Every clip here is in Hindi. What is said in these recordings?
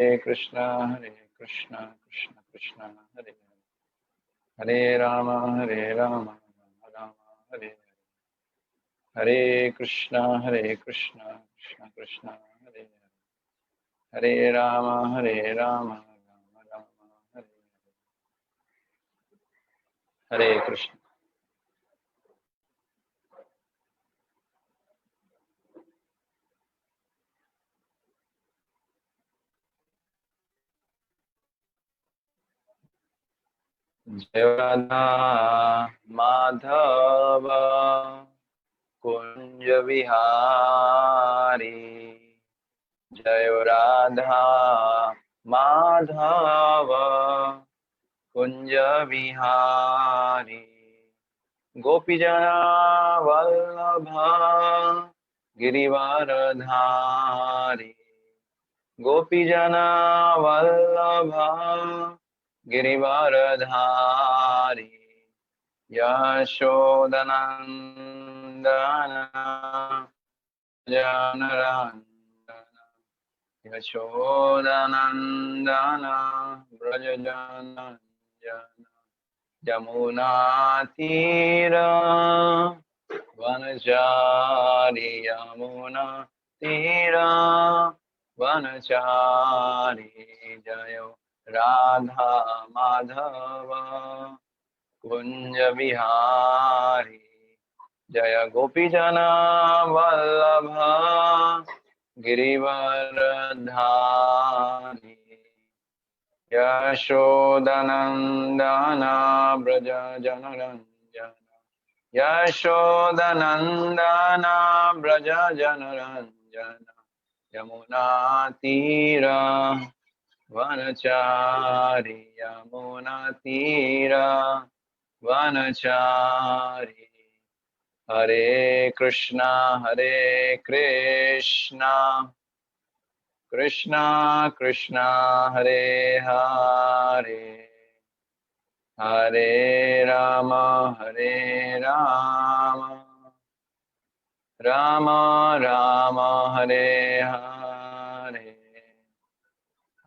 कृष्णा कृष्ण कृष्ण हरे हरे राम राम राम हरे हरे कृष्णा कृष्ण कृष्ण कृष्ण हरे हरे राम राम राम हरे हरे कृष्ण। जय राधा माधव कुंज विहारी, जय राधा माधव कुंज विहारी, गोपीजना वल्लभ गिरिवरधारी, गोपीजना वल्लभ गिरिवरधारी, यशोदनंदन जनरंजन, यशोदनंदन व्रज जनंजन, यमुना तीरा वनचारी, यमुना तीरा वनचारी, जय राधा माधव कुंज विहारी, जय गोपीजना वल्लभ गिरिवरधारी, यशोदनंदन व्रज जनरंजन, यशोदनंदन व्रज जनरंजन, यमुना तीरा वनचारी, यमुना तीरा वनचारी, हरे कृष्णा कृष्णा कृष्णा कृष्णा हरे हरे, हरे राम राम राम हरे हरे,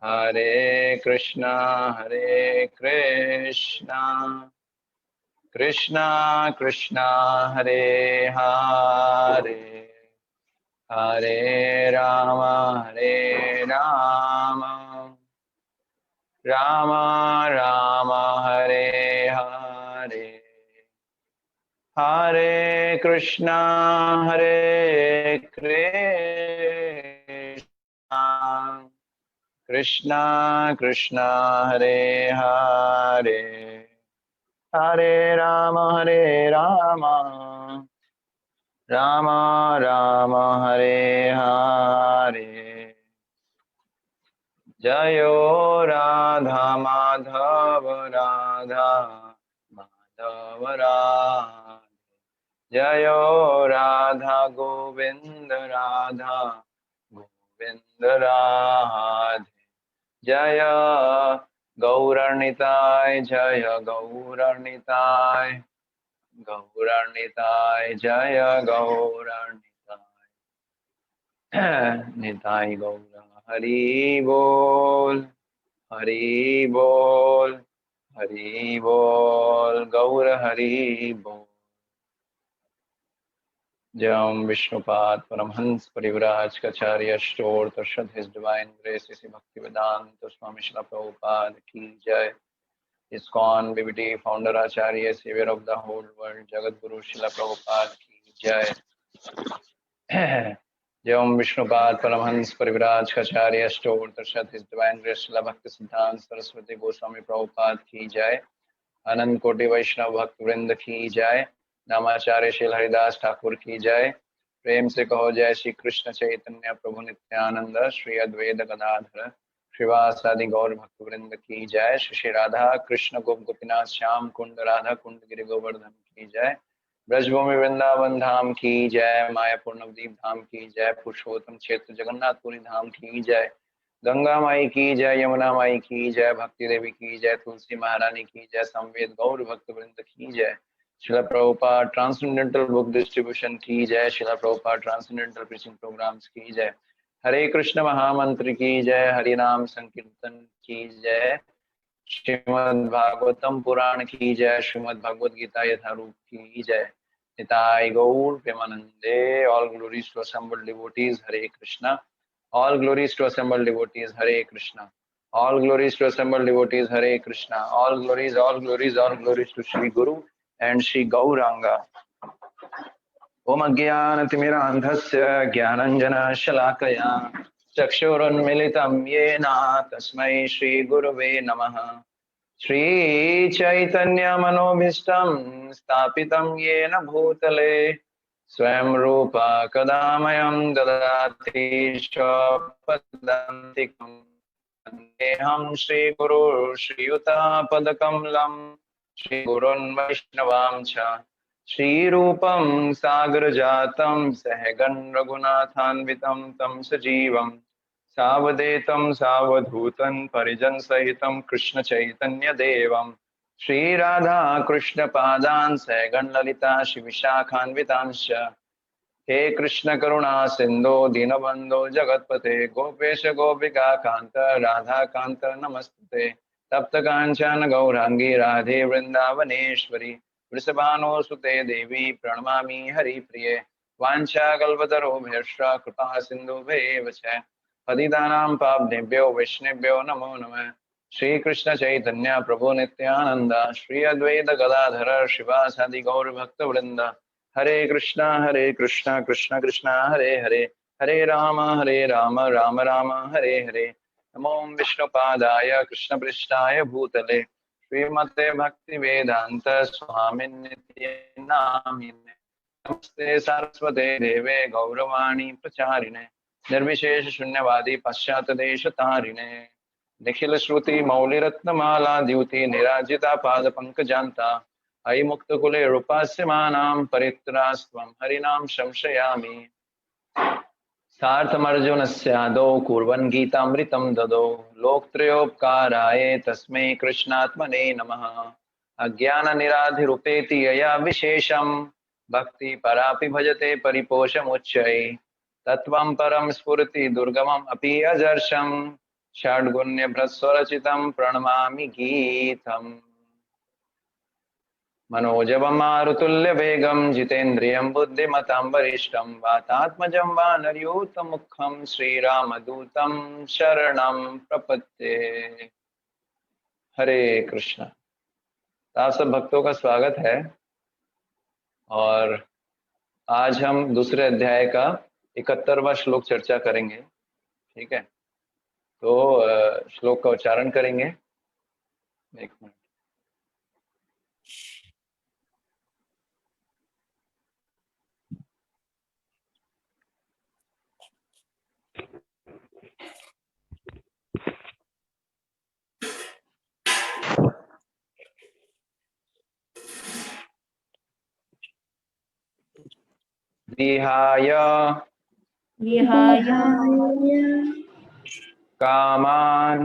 हरे कृष्णा कृष्णा कृष्णा कृष्णा हरे हरे, हरे राम राम राम हरे हरे, हरे कृष्णा कृष्णा कृष्णा हरे हरे, हरे राम राम राम हरे हरे, जयो राधा माधव राधा माधव राधा, जयो राधा गोविंद राधा गोविंद राधे, जय गौरनिताय गौरनिताय जय गौरनिताय, निताय गौर हरि बोल हरि बोल हरि बोल, गौर हरि बोल। जयम विष्णुपाद परमहंस परिव्राज कचार्य स्टोर तर्षद हिज डिवाइन ग्रेस इसी भक्ति वेदांत स्वामी श्रील प्रभुपाद की जय। ISKCON BBT founder acharya saviour of the whole world जगत गुरु श्रील प्रभुपाद की जय। जयम विष्णुपाद परमहंस परिव्राज कचार्य स्टोर तर्षद his divine grace Srila Bhaktisiddhanta Saraswati Goswami Prabhupada की जय। अनंत कोटि वैष्णव भक्त वृंद की जय। नामाचार्य श्री हरिदास ठाकुर की जय। प्रेम से कहो जय श्री कृष्ण चैतन्य प्रभु नित्यानंद श्री अद्वैत गदाधर श्रीवासादि गौर भक्त वृंद की जय। श्री राधा कृष्ण गोप गोपीनाथ श्याम कुंड राधा कुंड गिरि गोवर्धन की जय। ब्रजभूमि वृंदावन धाम की जय। मायापुर नवदीप धाम की जय। पुरुषोत्तम क्षेत्र जगन्नाथपुरी धाम की जय। गंगा माई की जय। यमुना माई की जय। भक्ति देवी की जय। तुलसी महारानी की जय। संवेद गौर भक्त वृंद की जय। शिला प्रभुपाद ट्रांससेंडेंटल बुक डिस्ट्रीब्यूशन की जय। शिला प्रभुपाद ट्रांससेंडेंटल प्रीचिंग प्रोग्राम्स की जय। हरे कृष्ण महामंत्र की जय, हरि नाम संकीर्तन की जय, श्रीमद् भागवतम पुराण की जय, श्रीमद् भगवद गीता यथारूप की जय। निताय गौर प्रेमानंदे। All glories to assembled devotees, Hare Krishna. All glories to assembled devotees, Hare Krishna. All glories to assembled devotees, Hare Krishna. All glories, all glories, all glories to Shri Guru and Shri Gauranga. Om Ajnanatimirandhasya Jnananjana-shalakaya Chakshurunmilitam Yena Tasmai Shri Gurave Namaha. Shri Chaitanya Manobhishtam Stapitam Yena Bhutale Swayam Rupa Kadamayam Dadati Shapadantikam Vandeham Shri Guru Shri Yuta Padakamalam Shri Gurun Vaishnavam Cha Shri Rupam Sagar Jatam Sahagan Raghunathanvitam Tam Sajivam सावदेतं सावधूतं परिजन सहितं कृष्ण चैतन्य देवं श्री राधा कृष्ण पादान् सैगण ललिता शिविशाखान्वितांश्च हे कृष्ण करुणा सिंधो दीनबंधो जगतपते गोपेश गोपिका कांत राधा कांत नमस्ते तप्त कांचन गौरांगी राधे वृंदावनेश्वरी वृषभानुसुते देवी प्रणमामि हरिप्रिये वाञ्छाकल्पतरुभ्यश्च कृपा सिन्धुभ्येव च पतितानां पावनेभ्यो वैष्णवेभ्यो नमो नमः। श्री कृष्ण चैतन्य प्रभु नित्यानंद श्री अद्वैत गदाधर शिवासादि गौर भक्त वृंद हरे कृष्णा कृष्ण कृष्ण हरे हरे हरे राम राम राम हरे हरे। नमो विष्णुपादाय कृष्ण पृष्ठाय भूतले श्रीमते भक्ति वेदांत स्वामिन्नित्य नामिने नमस्ते सारस्वते देवे गौरवाणी प्रचारिणे निर्विशेष शून्यवादी पाश्चात देश तारिणे निखिल श्रुति मौलिरत्नमाला द्युति निराजिता पाद पंकजान्ता अयि मुक्त कुले रूपास्यमानां परित्रास्त्वं हरिनाम संशयामि सार्थमर्जुनस्यादौ कुर्वन् गीतामृतं ददौ लोकत्रयोपकाराय तस्मै कृष्णात्मने नमः। अज्ञाननिराधिरुपेति यया विशेषं भक्ति परापि भजते परिपोषमुच्चैः तत्त्वं परं स्फुरति दुर्गमम् अपि अजर्षं षड्गुण्यभृत्स्वरचितं प्रणमामि गीतम्। मनोजवं मारुतुल्यवेगं जितेन्द्रियं बुद्धिमतां वरिष्ठं वातात्मजं वानरयूथमुखं श्रीरामदूतं शरणं प्रपद्ये। हरे कृष्णा। आप सब भक्तों का स्वागत है और आज हम दूसरे अध्याय का 71वां श्लोक चर्चा करेंगे। ठीक है, तो श्लोक का उच्चारण करेंगे। एक मिनट। विहाय कामान्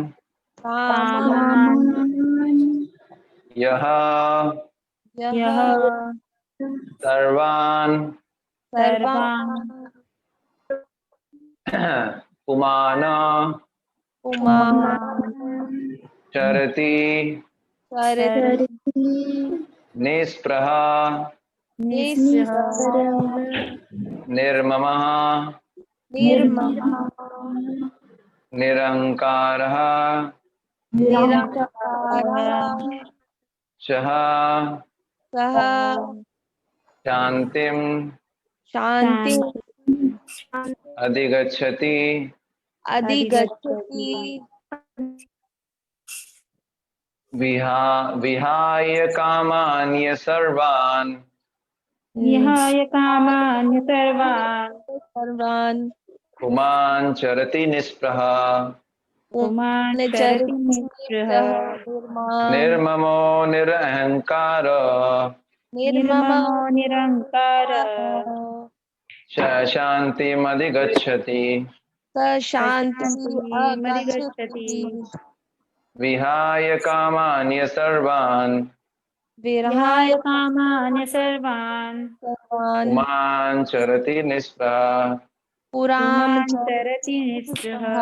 यः सर्वान् पुमान् चरति निःस्पृहः निर्ममः निरहंकारः सः शांतिं अधिगच्छति विहाय कामान्य सर्वान् पुमान् चरति निःस्पृहः निर्ममो निरहंकारः शान्तिमधिगच्छति विहाय कामान्य सर्वान् पुमान् चरति निःस्पृहः पुरां चरति निःस्पृहः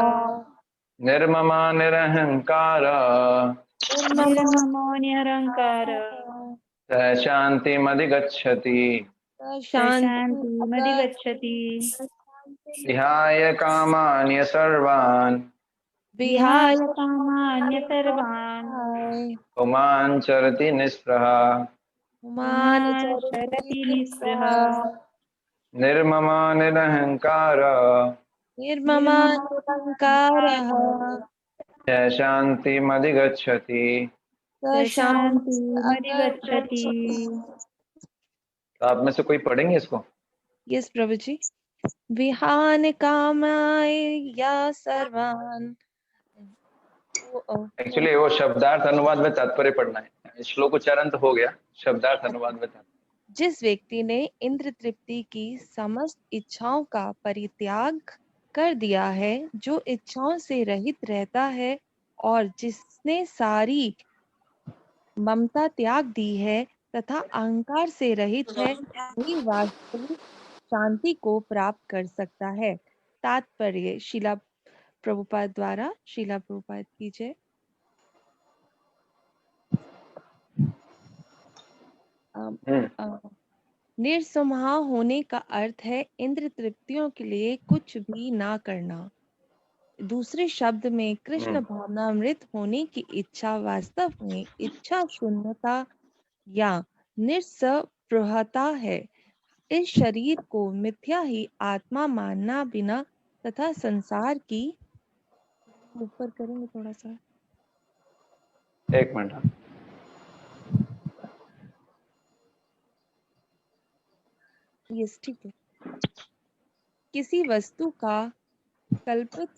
निर्ममा निरहंकार निर्ममो निरहङ्कारः स शान्तिमधिगच्छति स शान्तिमधिगच्छति विहाय कामान्य सर्वान् विहाय कामान्य सर्वान् पुमान् चरति निःस्पृहा पुमान् चरति निःस्पृहः निर्ममा निरहंकार निर्ममो निरहङ्कारः स शान्तिमधिगच्छति। स शान्तिमधिगच्छति। तो आप में से कोई पढ़ेंगे इसको? यस प्रभु जी। विहान कामाय या सर्वान्। एक्चुअली वो शब्दार्थ अनुवाद में तात्पर्य पढ़ना है। श्लोक उच्चारण तो हो गया, शब्दार्थ अनुवाद में तात्पर्य। जिस व्यक्ति ने इंद्र तृप्ति की समस्त इच्छाओं का परित्याग कर दिया है, जो इच्छाओं से रहित रहता है और जिसने सारी ममता त्याग दी है तथा अहंकार से रहित है, वही वास्तविक शांति को प्राप्त कर सकता है। तात्पर्य शीला प्रभुपाद द्वारा। शीला प्रभुपाद की जय। निरसंहा होने का अर्थ है इंद्र तृप्तियों के लिए कुछ भी ना करना। दूसरे शब्द में कृष्ण भावनामृत होने की इच्छा वास्तव में इच्छा शून्यता या निस्पृहता है। इस शरीर को मिथ्या ही आत्मा मानना बिना तथा संसार की, ऊपर करेंगे थोड़ा सा, एक मिनट। यस ठीक है। किसी वस्तु का कल्पित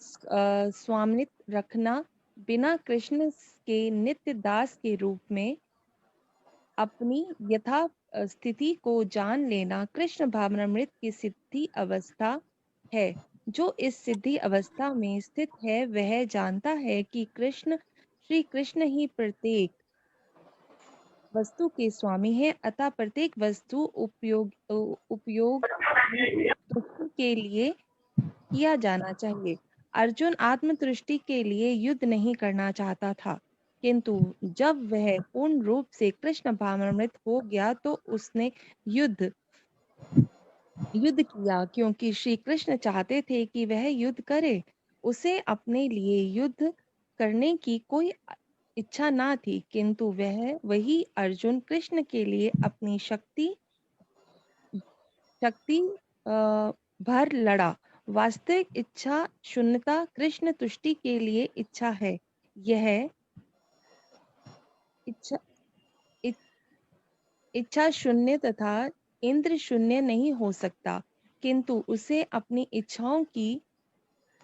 स्वामित्व रखना बिना कृष्ण के नित्य दास के रूप में अपनी यथा स्थिति को जान लेना कृष्ण भावनामृत की सिद्धि अवस्था है। जो इस सिद्धि अवस्था में स्थित है वह जानता है कि श्री कृष्ण ही प्रत्येक वस्तु के स्वामी है, अतः प्रत्येक वस्तु उपयोग के लिए किया जाना चाहिए। अर्जुन आत्मतुष्टि के लिए युद्ध नहीं करना चाहता था, किंतु जब वह पूर्ण रूप से कृष्ण भावनामृत हो गया तो उसने युद्ध किया, क्योंकि श्री कृष्ण चाहते थे कि वह युद्ध करे। उसे अपने लिए युद्ध करने की कोई इच्छा ना थी, किंतु वही अर्जुन कृष्ण के लिए अपनी शक्ति भर लड़ा। वास्तविक इच्छा शून्यता कृष्ण तुष्टि के लिए इच्छा है। यह इच्छा शून्य तथा इंद्र शून्य नहीं हो सकता, किंतु उसे अपनी इच्छाओं की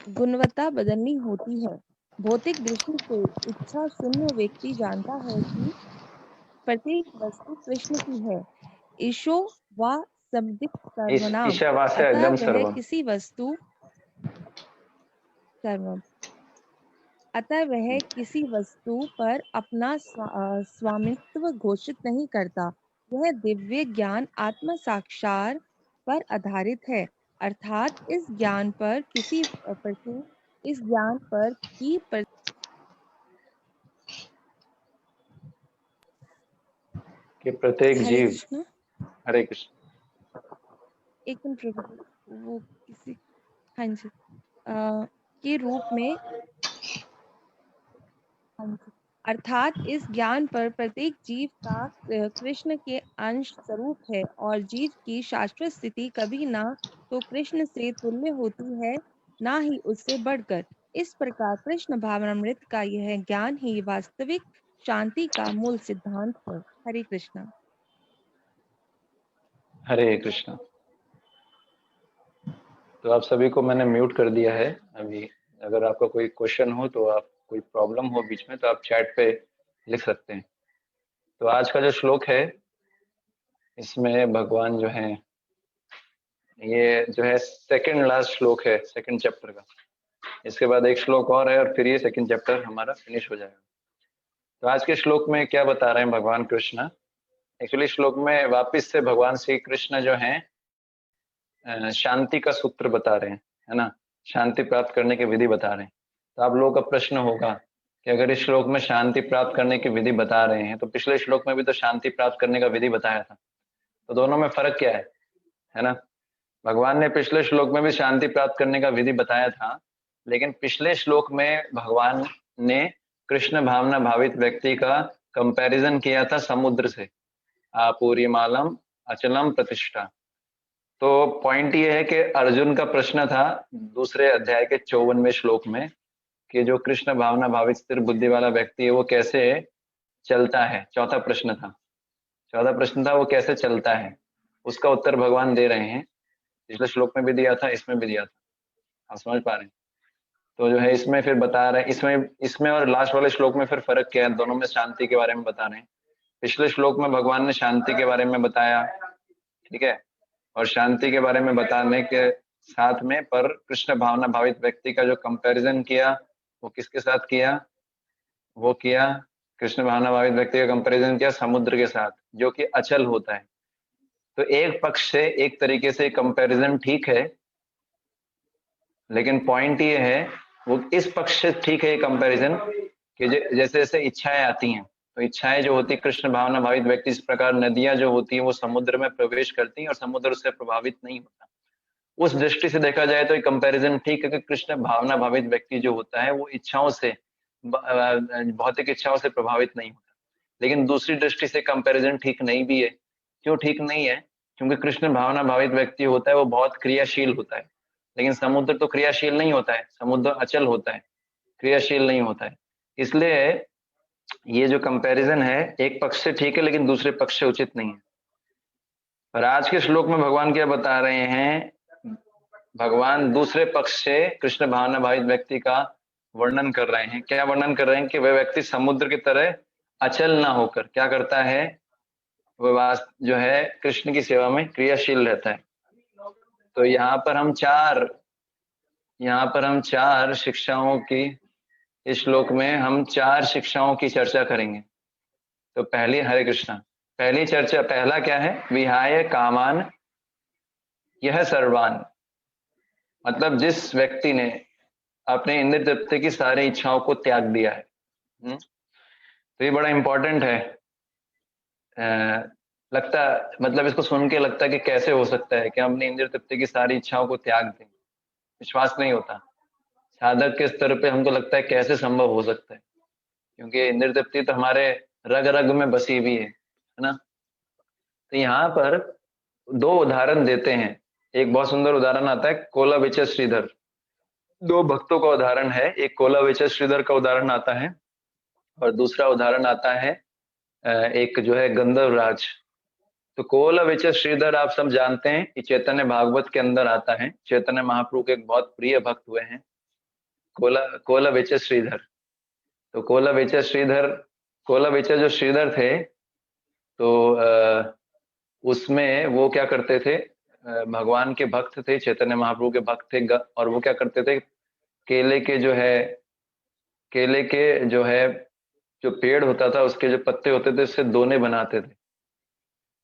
गुणवत्ता बदलनी होती है। भौतिक दृष्टि से इच्छा शून्य व्यक्ति जानता है कि प्रत्येक वस्तु कृष्ण की है। ईशो व शब्दिक सर्वनाम, अतः वह किसी वस्तु पर अपना स्वामित्व घोषित नहीं करता। यह दिव्य ज्ञान आत्म साक्षात्कार पर आधारित है, अर्थात इस ज्ञान पर कि प्रत्येक जीव, हरे कृष्ण, एक मिनट वो किसी, हाँ जी, के रूप में, हाँ जी, अर्थात इस ज्ञान पर प्रत्येक जीव का कृष्ण के अंश स्वरूप है और जीव की शाश्वत स्थिति कभी ना तो कृष्ण से तुल्य होती है ना ही उससे बढ़कर। इस प्रकार कृष्ण भावनामृत का यह ज्ञान ही वास्तविक शांति का मूल सिद्धांत है। हरे कृष्णा। हरे कृष्णा। तो आप सभी को मैंने म्यूट कर दिया है अभी। अगर आपका कोई क्वेश्चन हो तो आप, कोई प्रॉब्लम हो बीच में, तो आप चैट पे लिख सकते हैं। तो आज का जो श्लोक है इसमें भगवान जो है, ये जो है सेकंड लास्ट श्लोक है सेकंड चैप्टर का। इसके बाद एक श्लोक और है और फिर ये सेकंड चैप्टर हमारा फिनिश हो जाएगा। तो आज के श्लोक में क्या बता रहे हैं भगवान कृष्ण? एक्चुअली श्लोक में वापस से भगवान श्री कृष्ण जो है शांति का सूत्र बता रहे हैं। है ना, शांति प्राप्त करने की विधि बता रहे हैं। तो आप लोगों का प्रश्न होगा कि अगर इस श्लोक में शांति प्राप्त करने की विधि बता रहे हैं तो पिछले श्लोक में भी तो शांति प्राप्त करने का विधि बताया था, तो दोनों में फर्क क्या है ना। भगवान ने पिछले श्लोक में भी शांति प्राप्त करने का विधि बताया था, लेकिन पिछले श्लोक में भगवान ने कृष्ण भावना भावित व्यक्ति का कंपैरिजन किया था समुद्र से, आपूर्यमालम अचलम प्रतिष्ठा। तो पॉइंट ये है कि अर्जुन का प्रश्न था दूसरे अध्याय के 54वें श्लोक में कि जो कृष्ण भावना भावित स्थिर बुद्धि वाला व्यक्ति है वो कैसे चलता है। चौथा प्रश्न था वो कैसे चलता है, उसका उत्तर भगवान दे रहे हैं। पिछले श्लोक में भी दिया था, इसमें भी दिया था, आप समझ पा रहे हैं। तो जो है इसमें फिर बता रहे हैं, इसमें और लास्ट वाले श्लोक में फिर फर्क क्या है, दोनों में शांति के बारे में बता रहे हैं। पिछले श्लोक में भगवान ने शांति के बारे में बताया, ठीक है, और शांति के बारे में बताने के साथ में पर कृष्ण भावना भावित व्यक्ति का जो कंपैरिजन किया वो किसके साथ किया, वो किया कृष्ण भावना भावित व्यक्ति का कंपैरिजन किया समुद्र के साथ, जो कि अचल होता है। तो एक पक्ष से एक तरीके से कंपैरिजन ठीक है, लेकिन पॉइंट ये है वो इस पक्ष से ठीक है कंपैरिजन कि जैसे जैसे इच्छाएं आती हैं, तो इच्छाएं जो होती है कृष्ण भावना भावित व्यक्ति, इस प्रकार नदियां जो होती हैं वो समुद्र में प्रवेश करती हैं और समुद्र उससे प्रभावित नहीं होता। उस दृष्टि से देखा जाए तो ये कंपैरिजन ठीक है कि कृष्ण भावना भावित व्यक्ति जो होता है वो इच्छाओं से, भौतिक इच्छाओं से प्रभावित नहीं होता। लेकिन दूसरी दृष्टि से कंपैरिजन ठीक नहीं भी है। क्यों ठीक नहीं है? क्योंकि कृष्ण भावना भावित व्यक्ति होता है वो बहुत क्रियाशील होता है, लेकिन समुद्र तो क्रियाशील नहीं होता है, समुद्र अचल होता है, क्रियाशील नहीं होता है। इसलिए ये जो कंपैरिजन है एक पक्ष से ठीक है लेकिन दूसरे पक्ष से उचित नहीं है। और आज के श्लोक में भगवान क्या बता रहे हैं, भगवान दूसरे पक्ष से कृष्ण भावना भावित व्यक्ति का वर्णन कर रहे हैं। क्या वर्णन कर रहे हैं कि वह व्यक्ति समुद्र की तरह अचल ना होकर क्या करता है, वह जो है कृष्ण की सेवा में क्रियाशील रहता है। तो यहाँ पर हम चार शिक्षाओं की, इस श्लोक में हम 4 शिक्षाओं की चर्चा करेंगे। तो पहली, हरे कृष्णा, पहली चर्चा, पहला क्या है, विहाय कामान यह सर्वान, मतलब जिस व्यक्ति ने अपने इंद्रिय तृप्ति की सारी इच्छाओं को त्याग दिया है। तो ये बड़ा इंपॉर्टेंट है। लगता, मतलब इसको सुन के लगता है कि कैसे हो सकता है कि हम अपनी इंद्रिय तृप्ति की सारी इच्छाओं को त्याग दें, विश्वास नहीं होता। साधक के स्तर पे हमको लगता है कैसे संभव हो सकता है, क्योंकि इंद्रिय तृप्ति तो हमारे रग रग में बसी हुई है ना। तो यहाँ पर 2 उदाहरण देते हैं। एक बहुत सुंदर उदाहरण आता है, कोलाविच श्रीधर। 2 भक्तों का उदाहरण है, एक कोलाविच श्रीधर का उदाहरण आता है और दूसरा उदाहरण आता है एक जो है गंधर्वराज। तो कोलाविच श्रीधर आप सब जानते हैं कि चैतन्य भागवत के अंदर आता है, चैतन्य महाप्रभु के एक बहुत प्रिय भक्त हुए हैं कोलाविच श्रीधर। तो कोलाविच जो श्रीधर थे, तो उसमें वो क्या करते थे, भगवान के भक्त थे, चैतन्य महाप्रभु के भक्त थे, और वो क्या करते थे, केले के जो पेड़ होता था उसके जो पत्ते होते थे उससे दोने बनाते थे,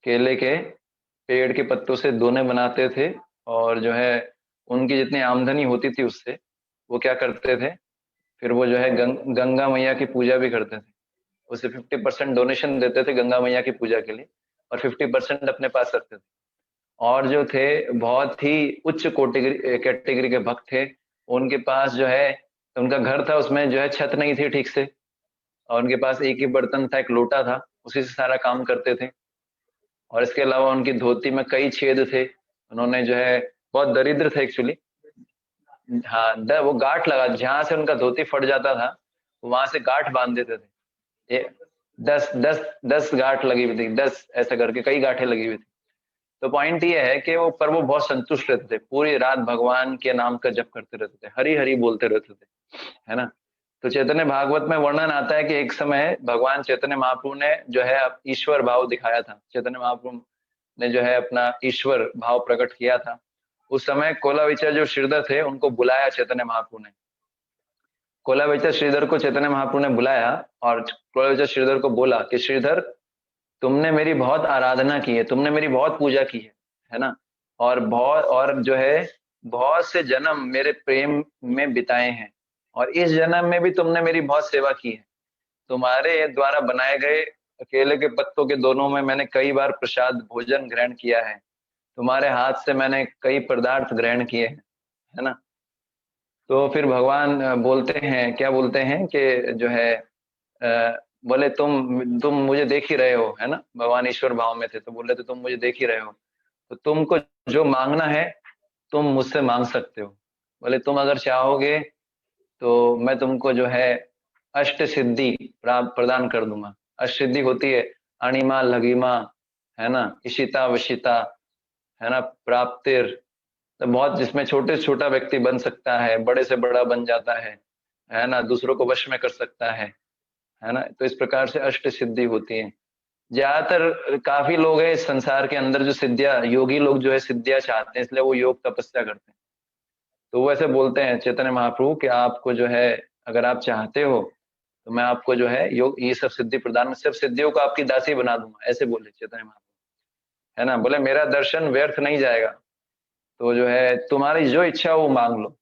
केले के पेड़ के पत्तों से दोने बनाते थे, और जो है उनकी जितनी आमदनी होती थी उससे वो क्या करते थे, फिर वो जो है गंगा मैया की पूजा भी करते थे। उसे 50% डोनेशन देते थे गंगा मैया की पूजा के लिए और 50% अपने पास रखते थे। और जो थे बहुत ही उच्च कैटेगरी के भक्त थे, उनके पास जो है उनका घर था, उसमें जो है छत नहीं थी ठीक से, और उनके पास एक ही बर्तन था, एक लोटा था, उसी से सारा काम करते थे। और इसके अलावा उनकी धोती में कई छेद थे, उन्होंने जो है बहुत दरिद्र थे एक्चुअली। हाँ, वो गांठ लगा, जहां से उनका धोती फट जाता था वहां से गांठ बांध देते थे। ये 10 गांठ लगी हुई थी, 10 ऐसा करके कई गांठें लगी हुई थी। तो पॉइंट ये है कि वो बहुत संतुष्ट रहते थे, पूरी रात भगवान के नाम का जप करते रहते थे, हरि हरि बोलते रहते थे, है ना। तो चैतन्य भागवत में वर्णन आता है कि एक समय भगवान चैतन्य महाप्रभु ने जो है ईश्वर भाव दिखाया था, चैतन्य महाप्रभु ने जो है अपना ईश्वर भाव प्रकट किया था। उस समय कोलाविच जो श्रीधर थे उनको बुलाया चैतन्य महाप्रभु ने, कोलाविच श्रीधर को चैतन्य महाप्रभु ने बुलाया और कोलाविच श्रीधर को बोला कि श्रीधर, तुमने मेरी बहुत आराधना की है, तुमने मेरी बहुत पूजा की है ना, और जो है बहुत से जन्म मेरे प्रेम में बिताए हैं और इस जन्म में भी तुमने मेरी बहुत सेवा की है। तुम्हारे द्वारा बनाए गए केले के पत्तों के दोनों में मैंने कई बार प्रसाद भोजन ग्रहण किया है। तुम्हारे हाथ से मैंने कई पदार्थ ग्रहण किए हैं, है ना। तो फिर भगवान बोलते हैं, क्या बोलते हैं कि जो है बोले तुम मुझे देख ही रहे हो, है ना। भगवान ईश्वर भाव में थे तो बोले थे तुम मुझे देख ही रहे हो, तो तुमको जो मांगना है तुम मुझसे मांग सकते हो। बोले तुम अगर चाहोगे तो मैं तुमको जो है अष्ट सिद्धि प्रदान कर दूंगा। अष्ट सिद्धि होती है अणिमा लघिमा, है ना, इशिता वशिता, है ना, प्राप्तिर। तो बहुत, जिसमें छोटे से छोटा व्यक्ति बन सकता है, बड़े से बड़ा बन जाता है ना, दूसरों को वश में कर सकता है ना। तो इस प्रकार से अष्ट सिद्धि होती है। ज्यादातर काफी लोग हैं इस संसार के अंदर जो सिद्धियां, योगी लोग जो है सिद्धियां चाहते हैं, इसलिए वो योग तपस्या करते हैं। तो वो ऐसे बोलते हैं चैतन्य महाप्रभु कि आपको जो है अगर आप चाहते हो तो मैं आपको जो है योग ये सब सिद्धि प्रदान, सब सिद्धियों को आपकी दासी बना दूंगा, ऐसे बोले चैतन्य महाप्रभु, है ना। बोले मेरा दर्शन व्यर्थ नहीं जाएगा, तो जो है तुम्हारी जो इच्छा हो वो मांग लो।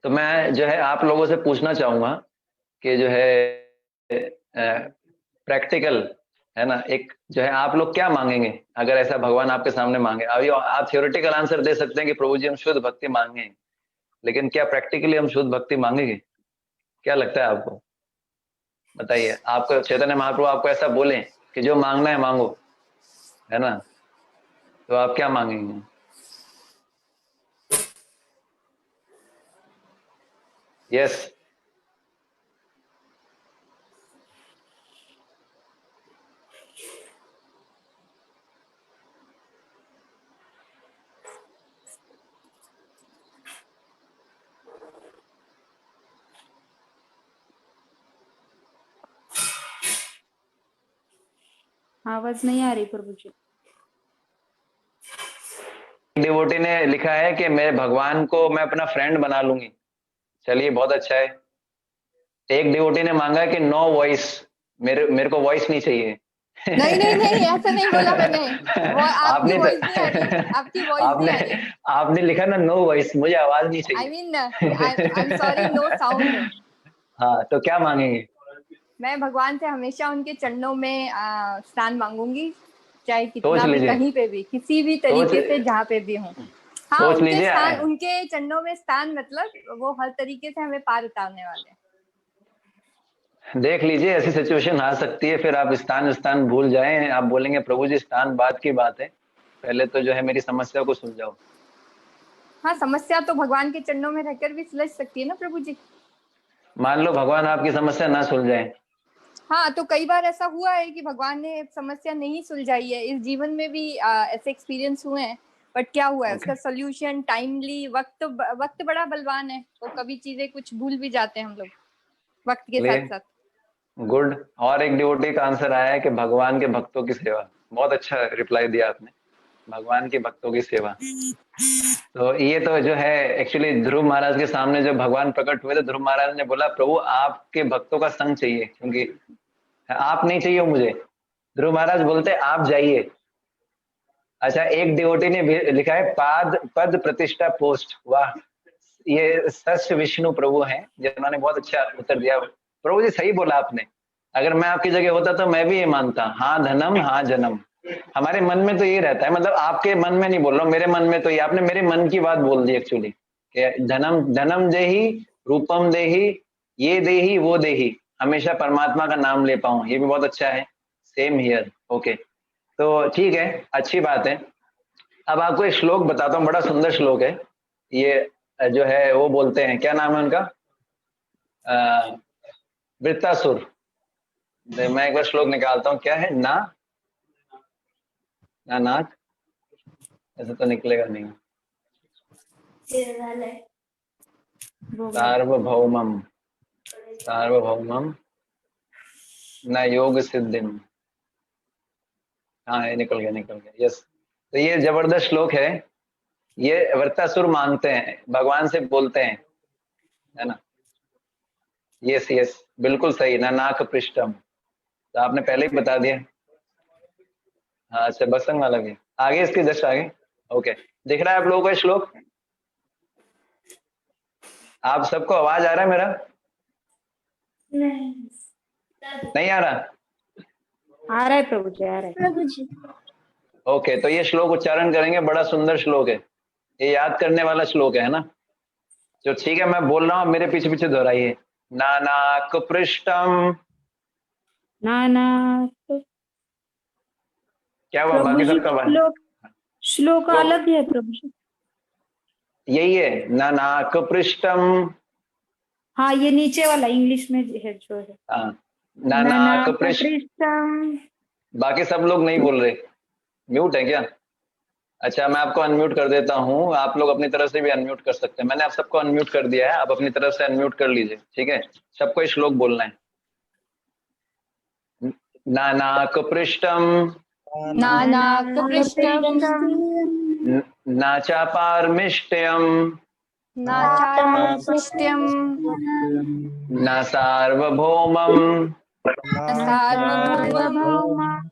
तो मैं जो है आप लोगों से पूछना चाहूंगा कि जो है प्रैक्टिकल, है ना, एक जो है आप लोग क्या मांगेंगे अगर ऐसा भगवान आपके सामने मांगे। अभी आप थ्योरेटिकल आंसर दे सकते हैं कि प्रभु जी हम शुद्ध भक्ति मांगे, लेकिन क्या प्रैक्टिकली हम शुद्ध भक्ति मांगेंगे? क्या लगता है आपको, बताइए। आपको चैतन्य महाप्रभु आपको ऐसा बोले कि जो मांगना है मांगो, है ना, तो आप क्या मांगेंगे? यस। आवाज नहीं आ रही प्रभु जी। डिवोटी ने लिखा है कि मैं भगवान को मैं अपना फ्रेंड बना लूंगी। चलिए बहुत अच्छा है। एक डिवोटी ने मांगा कि नो वॉइस, मेरे को वॉइस नहीं चाहिए। नहीं नहीं नहीं, ऐसा नहीं बोला मैंने। वो आपकी आपने वॉइस नहीं आ रही, आपकी वॉइस नहीं आ रही। आपने लिखा ना नो वॉइस, मुझे आवाज नहीं चाहिए। I mean I am sorry, no sound. हाँ, तो क्या मांगेंगे? मैं भगवान से हमेशा उनके चरणों में स्थान मांगूंगी, चाहे सोच कितना भी, लीजिए, कहीं पे भी, किसी भी तरीके से, जहाँ पे भी हूँ। हाँ, सोच उनके लीजिए। स्थान, उनके चरणों में स्थान, मतलब वो हर तरीके से हमें पार उतारने वाले हैं। देख लीजिए ऐसी सिचुएशन आ सकती है, फिर आप स्थान भूल जाएं, आप बोलेंगे प्रभु जी स्थान बाद की बात है, पहले तो जो है मेरी समस्या को सुलझाओ। हाँ, समस्या तो भगवान के चरणों में रहकर भी सुलझ सकती है ना प्रभु जी। मान लो भगवान आपकी समस्या ना सुलझाए। हाँ, तो कई बार ऐसा हुआ है कि भगवान ने समस्या नहीं सुलझाई है। इस जीवन में भी ऐसे एक्सपीरियंस हुए हैं। बट क्या हुआ है, उसका सोल्यूशन टाइमली, वक्त बड़ा बलवान है, तो कभी चीजें कुछ भूल भी जाते हैं हम लोग वक्त के साथ साथ। गुड। और एक डिवोटी का आंसर आया है कि भगवान के भक्तों की सेवा। बहुत अच्छा रिप्लाई दिया आपने, भगवान के भक्तों की सेवा। तो ये तो जो है एक्चुअली ध्रुव महाराज के सामने जब भगवान प्रकट हुए तो ध्रुव महाराज ने बोला प्रभु आपके भक्तों का संग चाहिए, क्योंकि आप नहीं चाहिए मुझे। ध्रुव महाराज बोलते आप जाइए। अच्छा, एक डिवोटी ने लिखा है पद प्रतिष्ठा पोस्ट। वाह, ये सच विष्णु प्रभु हैं जिन्होंने बहुत अच्छा उत्तर दिया। प्रभु जी सही बोला आपने, अगर मैं आपकी जगह होता तो मैं भी ये मानता, हाँ धनम हाँ जन्म। हमारे मन में तो ये रहता है, मतलब आपके मन में नहीं बोल रहा हूँ, मेरे मन में तो ये, आपने मेरे मन की बात बोल दी एक्चुअली, कि धनम धनम देही, रूपम देही, ये देही वो देही, हमेशा परमात्मा का नाम ले पाऊं, ये भी बहुत अच्छा है। Same here. ओके, तो ठीक है, अच्छी बात है। अब आपको एक श्लोक बताता हूँ, बड़ा सुंदर श्लोक है ये। जो है वो बोलते हैं, क्या नाम है उनका, वृत्तासुर। मैं एक बार श्लोक निकालता हूँ, क्या है, ना ना नाक, ऐसे तो निकलेगा नहीं। सार्वभौमम सार्वभौमम न योग सिद्धिम। हाँ, ये निकल गया यस। तो ये जबरदस्त श्लोक है। ये वृत्तासुर मांगते हैं, भगवान से बोलते हैं, है ना। यस यस, बिल्कुल सही, ना नाक पृष्ठम, तो आपने पहले ही बता दिया। हाँ अच्छा, बसंग वाला भी आगे, इसके जस्ट आगे। ओके, दिख रहा है आप लोगों को श्लोक? आप सबको आवाज आ रहा है मेरा? नहीं आ रहा? आ रहा है प्रभु जी, आ रहा है प्रभु जी। ओके, तो ये श्लोक उच्चारण करेंगे, बड़ा सुंदर श्लोक है, ये याद करने वाला श्लोक है ना? तो ठीक है, मैं बोल रहा हूँ, मेरे पीछे पीछे दोहराइए। नानाक पृष्ठम, नाना क्या हुआ? प्रभु बाकी जी, सबका बात श्लोक तो अलग है प्रभु जी। यही है, नानाक पृष्ठम। हाँ, ये नीचे वाला इंग्लिश में है जो है। हाँ, नानाक पृष्ठ। पृष्ठम। बाकी सब लोग नहीं बोल रहे, म्यूट है क्या? अच्छा, मैं आपको अनम्यूट कर देता हूँ, आप लोग अपनी तरफ से भी अनम्यूट कर सकते हैं। मैंने आप सबको अनम्यूट कर दिया है, आप अपनी तरफ से अनम्यूट कर लीजिए, ठीक है? सबको ये श्लोक बोलना है। नानाक पृष्ठम, नानाकपृष्ठम् नाचापार्मिष्ट्यम, नाचापृष्ट्यम् न सार्वभौमम, सार्वभौमम्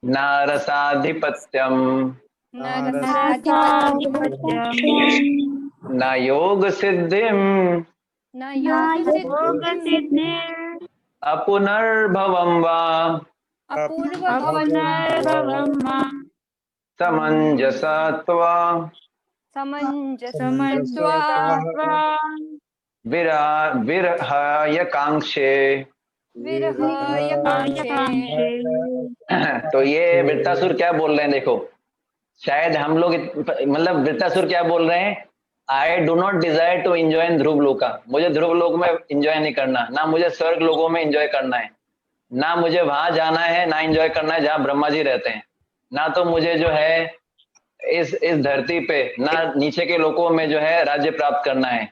न रसाधिपत्यम, नरसाधिपत्यम् न योग सिद्धिम, न योगसिद्धिम् अपुनर्भवम वा अपूर्वभवम् समंजसत्वा समञ्जसत्वा विरहाय कांक्षे। विरहाय कांक्षे। तो ये वृत्तासुर क्या बोल रहे हैं, देखो, शायद हम लोग मतलब वृत्तासुर क्या बोल रहे हैं, I do not desire to enjoy in Dhruvaloka, मुझे ध्रुव लोक में एंजॉय नहीं करना, ना मुझे स्वर्ग लोकों में एंजॉय करना है, ना मुझे वहां जाना है, ना एंजॉय करना है जहां ब्रह्मा जी रहते हैं, ना तो मुझे जो है इस धरती पे, ना नीचे के लोकों में जो है राज्य प्राप्त करना है,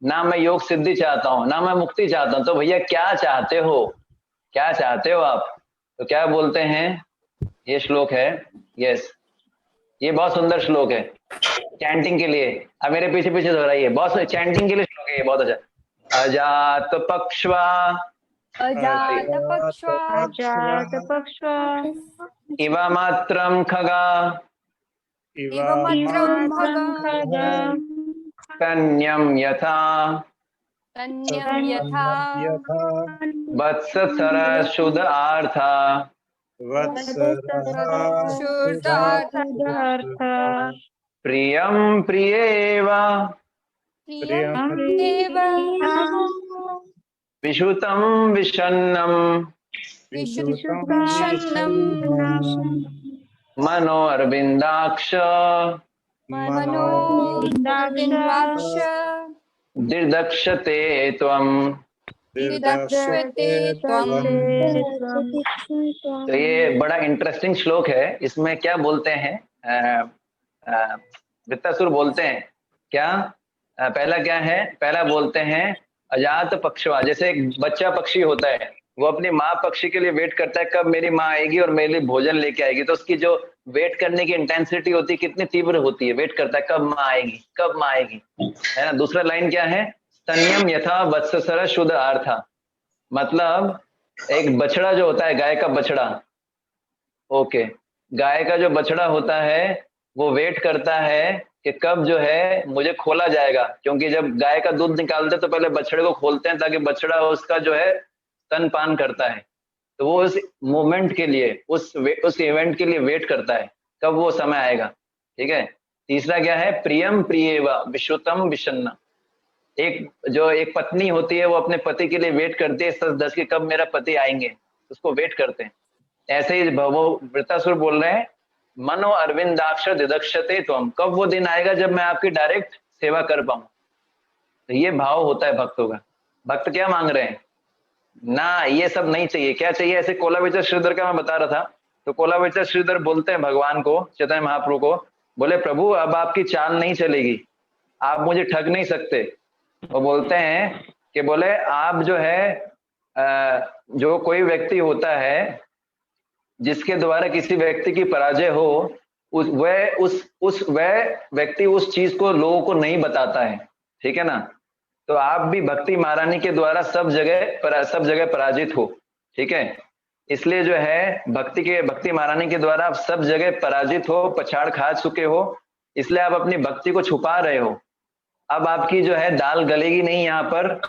ना मैं योग सिद्धि चाहता हूँ, ना मैं मुक्ति चाहता हूँ। तो भैया क्या चाहते हो, क्या चाहते हो आप? तो क्या बोलते हैं, ये श्लोक है, यस, ये बहुत सुंदर श्लोक है चैंटिंग के लिए। अब मेरे पीछे पीछे दोहराइए, बहुत चैंटिंग के लिए श्लोक है ये, बहुत अच्छा। अजात पक्ष्वा, अजात पक्ष्वा इव मात्रम खगा, तन्यम यथा वत्सर शुद्ध आर्था, प्रियम प्रियेव विशुतम विषन्नम मनो अरविंदाक्ष दिदक्षते त्वम। तो ये बड़ा इंटरेस्टिंग श्लोक है, इसमें क्या बोलते हैं, वृत्तासुर बोलते हैं क्या, पहला क्या है, पहला बोलते हैं अजात पक्षवा, जैसे एक बच्चा पक्षी होता है, वो अपनी माँ पक्षी के लिए वेट करता है, कब मेरी माँ आएगी और मेरे लिए भोजन लेके आएगी। तो उसकी जो वेट करने की इंटेंसिटी होती है कितनी तीव्र होती है, वेट करता है कब माँ आएगी, कब माँ आएगी, है ना। दूसरा लाइन क्या है, स्तन्यम यथा वत्सर शुद्ध आर्था, मतलब एक बछड़ा जो होता है, गाय का बछड़ा, ओके, गाय का जो बछड़ा होता है वो वेट करता है कि कब जो है मुझे खोला जाएगा, क्योंकि जब गाय का दूध निकालते हैं तो पहले बछड़े को खोलते हैं ताकि बछड़ा उसका जो है स्तनपान करता है। तो वो उस मोमेंट के लिए, उस इवेंट के लिए वेट करता है कब वो समय आएगा, ठीक है। तीसरा क्या है, प्रियम प्रियेवा विश्वतम विषन्ना, एक पत्नी होती है वो अपने पति के लिए वेट करती है सच दस के कब मेरा पति आएंगे, उसको वेट करते हैं। ऐसे ही वो वृत्तासुर बोल रहे हैं, मनो अरविंदाक्ष दिदक्षते त्वम, कब वो दिन आएगा जब मैं आपकी डायरेक्ट सेवा कर पाऊं। तो ये भाव होता है भक्तों का। भक्त क्या मांग रहे हैं ना, ये सब नहीं चाहिए, क्या चाहिए, ऐसे कोलाविचर श्रीधर का मैं बता रहा था, तो कोलाविचर श्रीधर बोलते हैं भगवान को, चैतन्य महाप्रभु को, बोले प्रभु अब आपकी चाल नहीं चलेगी, आप मुझे ठग नहीं सकते। वो बोलते हैं कि बोले आप जो है जो कोई व्यक्ति होता है जिसके द्वारा किसी व्यक्ति की पराजय हो, वह व्यक्ति उस चीज को लोगों को नहीं बताता है, ठीक है ना। तो आप भी भक्ति महारानी के द्वारा सब जगह पराजित हो, ठीक है। इसलिए जो है भक्ति महारानी के द्वारा आप सब जगह पराजित हो, पछाड़ खा चुके हो, इसलिए आप अपनी भक्ति को छुपा रहे हो। अब आपकी जो है दाल गलेगी नहीं यहाँ पर।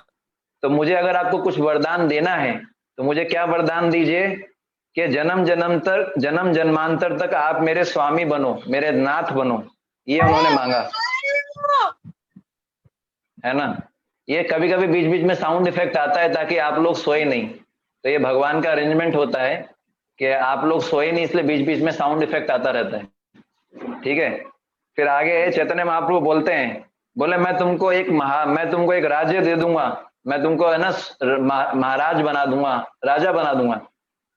तो मुझे अगर आपको कुछ वरदान देना है तो मुझे क्या वरदान दीजिए कि जन्म जन्मांतर तक आप मेरे स्वामी बनो, मेरे नाथ बनो। ये उन्होंने मांगा है ना। ये कभी कभी बीच बीच में साउंड इफेक्ट आता है ताकि आप लोग सोए नहीं। तो ये भगवान का अरेंजमेंट होता है कि आप लोग सोए नहीं, इसलिए बीच बीच में साउंड इफेक्ट आता रहता है। ठीक है। फिर आगे चैतन्य महाप्रभु बोलते हैं, बोले मैं तुमको एक राज्य दे दूंगा, मैं तुमको है ना महाराज बना दूंगा, राजा बना दूंगा।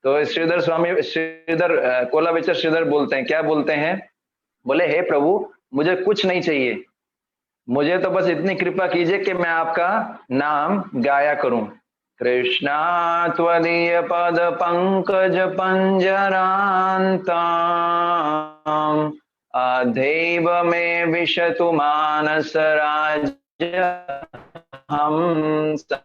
तो श्रीधर कोला विचर श्रीधर बोलते हैं, क्या बोलते हैं, बोले हे प्रभु मुझे कुछ नहीं चाहिए, मुझे तो बस इतनी कृपा कीजिए कि मैं आपका नाम गाया करूं। कृष्णा त्वदीय पद पंकज पंजरान्ताम अधैव में विशतु मानस राज्य हंसा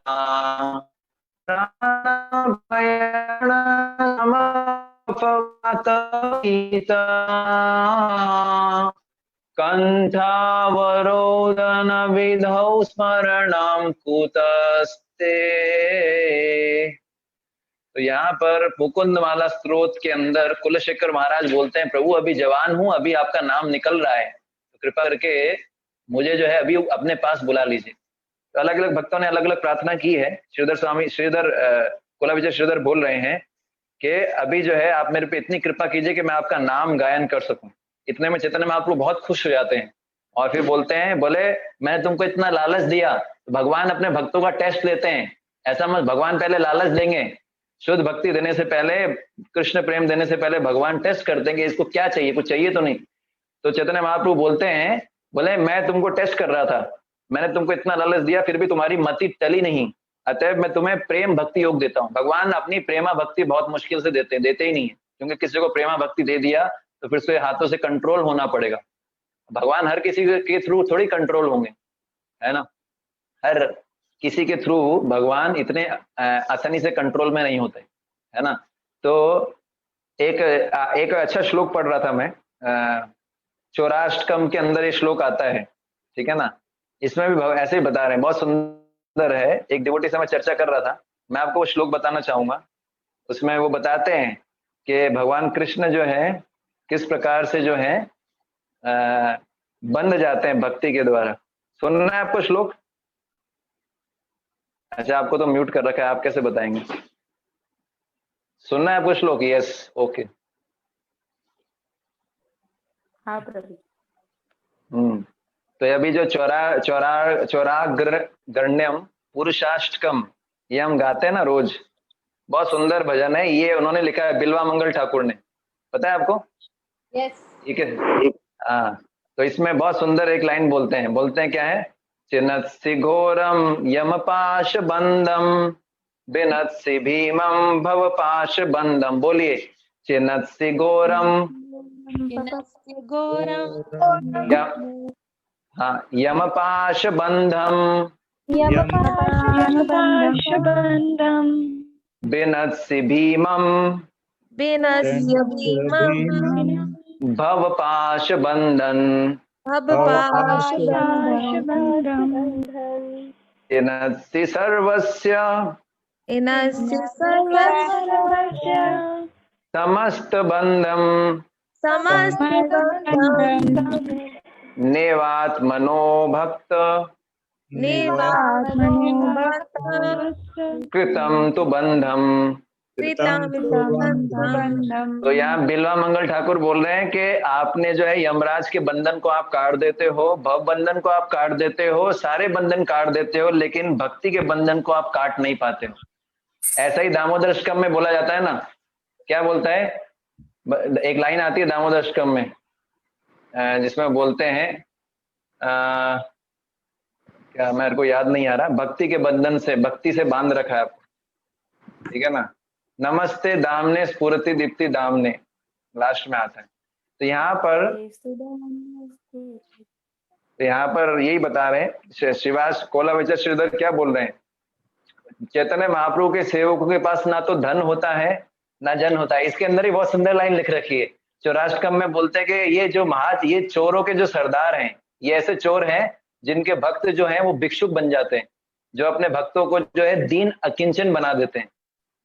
कंठावरोदन विधौ स्मरणं कुतस्ते। तो यहाँ पर मुकुंदमाला स्तोत्र के अंदर कुलशेखर महाराज बोलते हैं, प्रभु अभी जवान हूं, अभी आपका नाम निकल रहा है, तो कृपा करके मुझे जो है अभी अपने पास बुला लीजिए। तो अलग अलग भक्तों ने अलग अलग प्रार्थना की है। श्रीधर कोला विजय श्रीधर बोल रहे हैं कि अभी जो है आप मेरे पे इतनी कृपा कीजिए कि मैं आपका नाम गायन कर सकूं। इतने में चैतन्य महाप्रभु बहुत खुश हो जाते हैं और फिर बोलते हैं, बोले मैंने तुमको इतना लालच दिया, तो भगवान अपने भक्तों का टेस्ट लेते हैं। ऐसा मत, भगवान पहले लालच देंगे, शुद्ध भक्ति देने से पहले, कृष्ण प्रेम देने से पहले भगवान टेस्ट कर देंगे इसको क्या चाहिए, कुछ चाहिए तो नहीं। तो चैतन्य महाप्रभु बोलते हैं, बोले मैं तुमको टेस्ट कर रहा था, मैंने तुमको इतना लालच दिया फिर भी तुम्हारी मति टली नहीं, अतएव मैं तुम्हें प्रेम भक्ति योग देता हूँ। भगवान अपनी प्रेमा भक्ति बहुत मुश्किल से देते ही नहीं है, क्योंकि किसी को प्रेमा भक्ति दे दिया तो फिर उसके हाथों से कंट्रोल होना पड़ेगा। भगवान हर किसी के थ्रू थोड़ी कंट्रोल होंगे, है ना। हर किसी के थ्रू भगवान इतने आसानी से कंट्रोल में नहीं होते, है ना। तो एक अच्छा श्लोक पढ़ रहा था मैं, चौराष्टकम के अंदर ये श्लोक आता है, ठीक है ना। इसमें भी ऐसे ही बता रहे हैं, बहुत सुंदर है। एक डिवोटी से मैं चर्चा कर रहा था, मैं आपको वो श्लोक बताना चाहूंगा। उसमें वो बताते हैं कि भगवान कृष्ण जो है किस प्रकार से जो है बंध जाते हैं भक्ति के द्वारा। सुनना है आपको श्लोक? अच्छा, आपको तो म्यूट कर रखा है, आप कैसे बताएंगे? सुनना है आपको श्लोक? Yes, okay. हाँ प्रभु। तो अभी जो चौरागर्ण्यम पुरुषाष्टकम ये हम गाते हैं ना रोज, बहुत सुंदर भजन है। ये उन्होंने लिखा है बिल्वा मंगल ठाकुर ने, पता है आपको? यस। ठीक है, हाँ। तो इसमें बहुत सुंदर एक लाइन बोलते हैं क्या है, चिनत्सि घोरम यम पाश बंदम बिनत्सि भीमम भव पाश बंदम। बोलिए, चिनत्सि घोरम हाँ यम पाश बंधम बिनत्सि भीमम भव पाश बंधन इनस्ति सर्वस्य समस्त बंधम नेवात्मनो भक्त कृतम तु बंधम। तो यहाँ बिल्वा मंगल ठाकुर बोल रहे हैं कि आपने जो है यमराज के बंधन को आप काट देते हो, भव बंधन को आप काट देते हो, सारे बंधन काट देते हो, लेकिन भक्ति के बंधन को आप काट नहीं पाते हो। ऐसा ही दामोदर अष्टकम में बोला जाता है ना, क्या बोलता है, एक लाइन आती है दामोदर अष्टकम में जिसमें बोलते हैं क्या मेरे को याद नहीं आ रहा, भक्ति के बंधन से, भक्ति से बांध रखा है आपको, ठीक है ना। नमस्ते दामने स्फुरति दीप्ति दामने लास्ट में आता है। तो यहाँ पर यही बता रहे हैं श्रीवास कोला विचर श्रीधर क्या बोल रहे हैं, चैतन्य महाप्रभु के सेवकों के पास ना तो धन होता है ना जन होता है। इसके अंदर ही बहुत सुंदर लाइन लिख रखी है, चौराष्टकम में बोलते हैं कि ये चोरों के जो सरदार हैं, ये ऐसे चोर हैं जिनके भक्त जो हैं वो भिक्षुक बन जाते हैं, जो अपने भक्तों को जो है दीन अकिंचन बना देते हैं।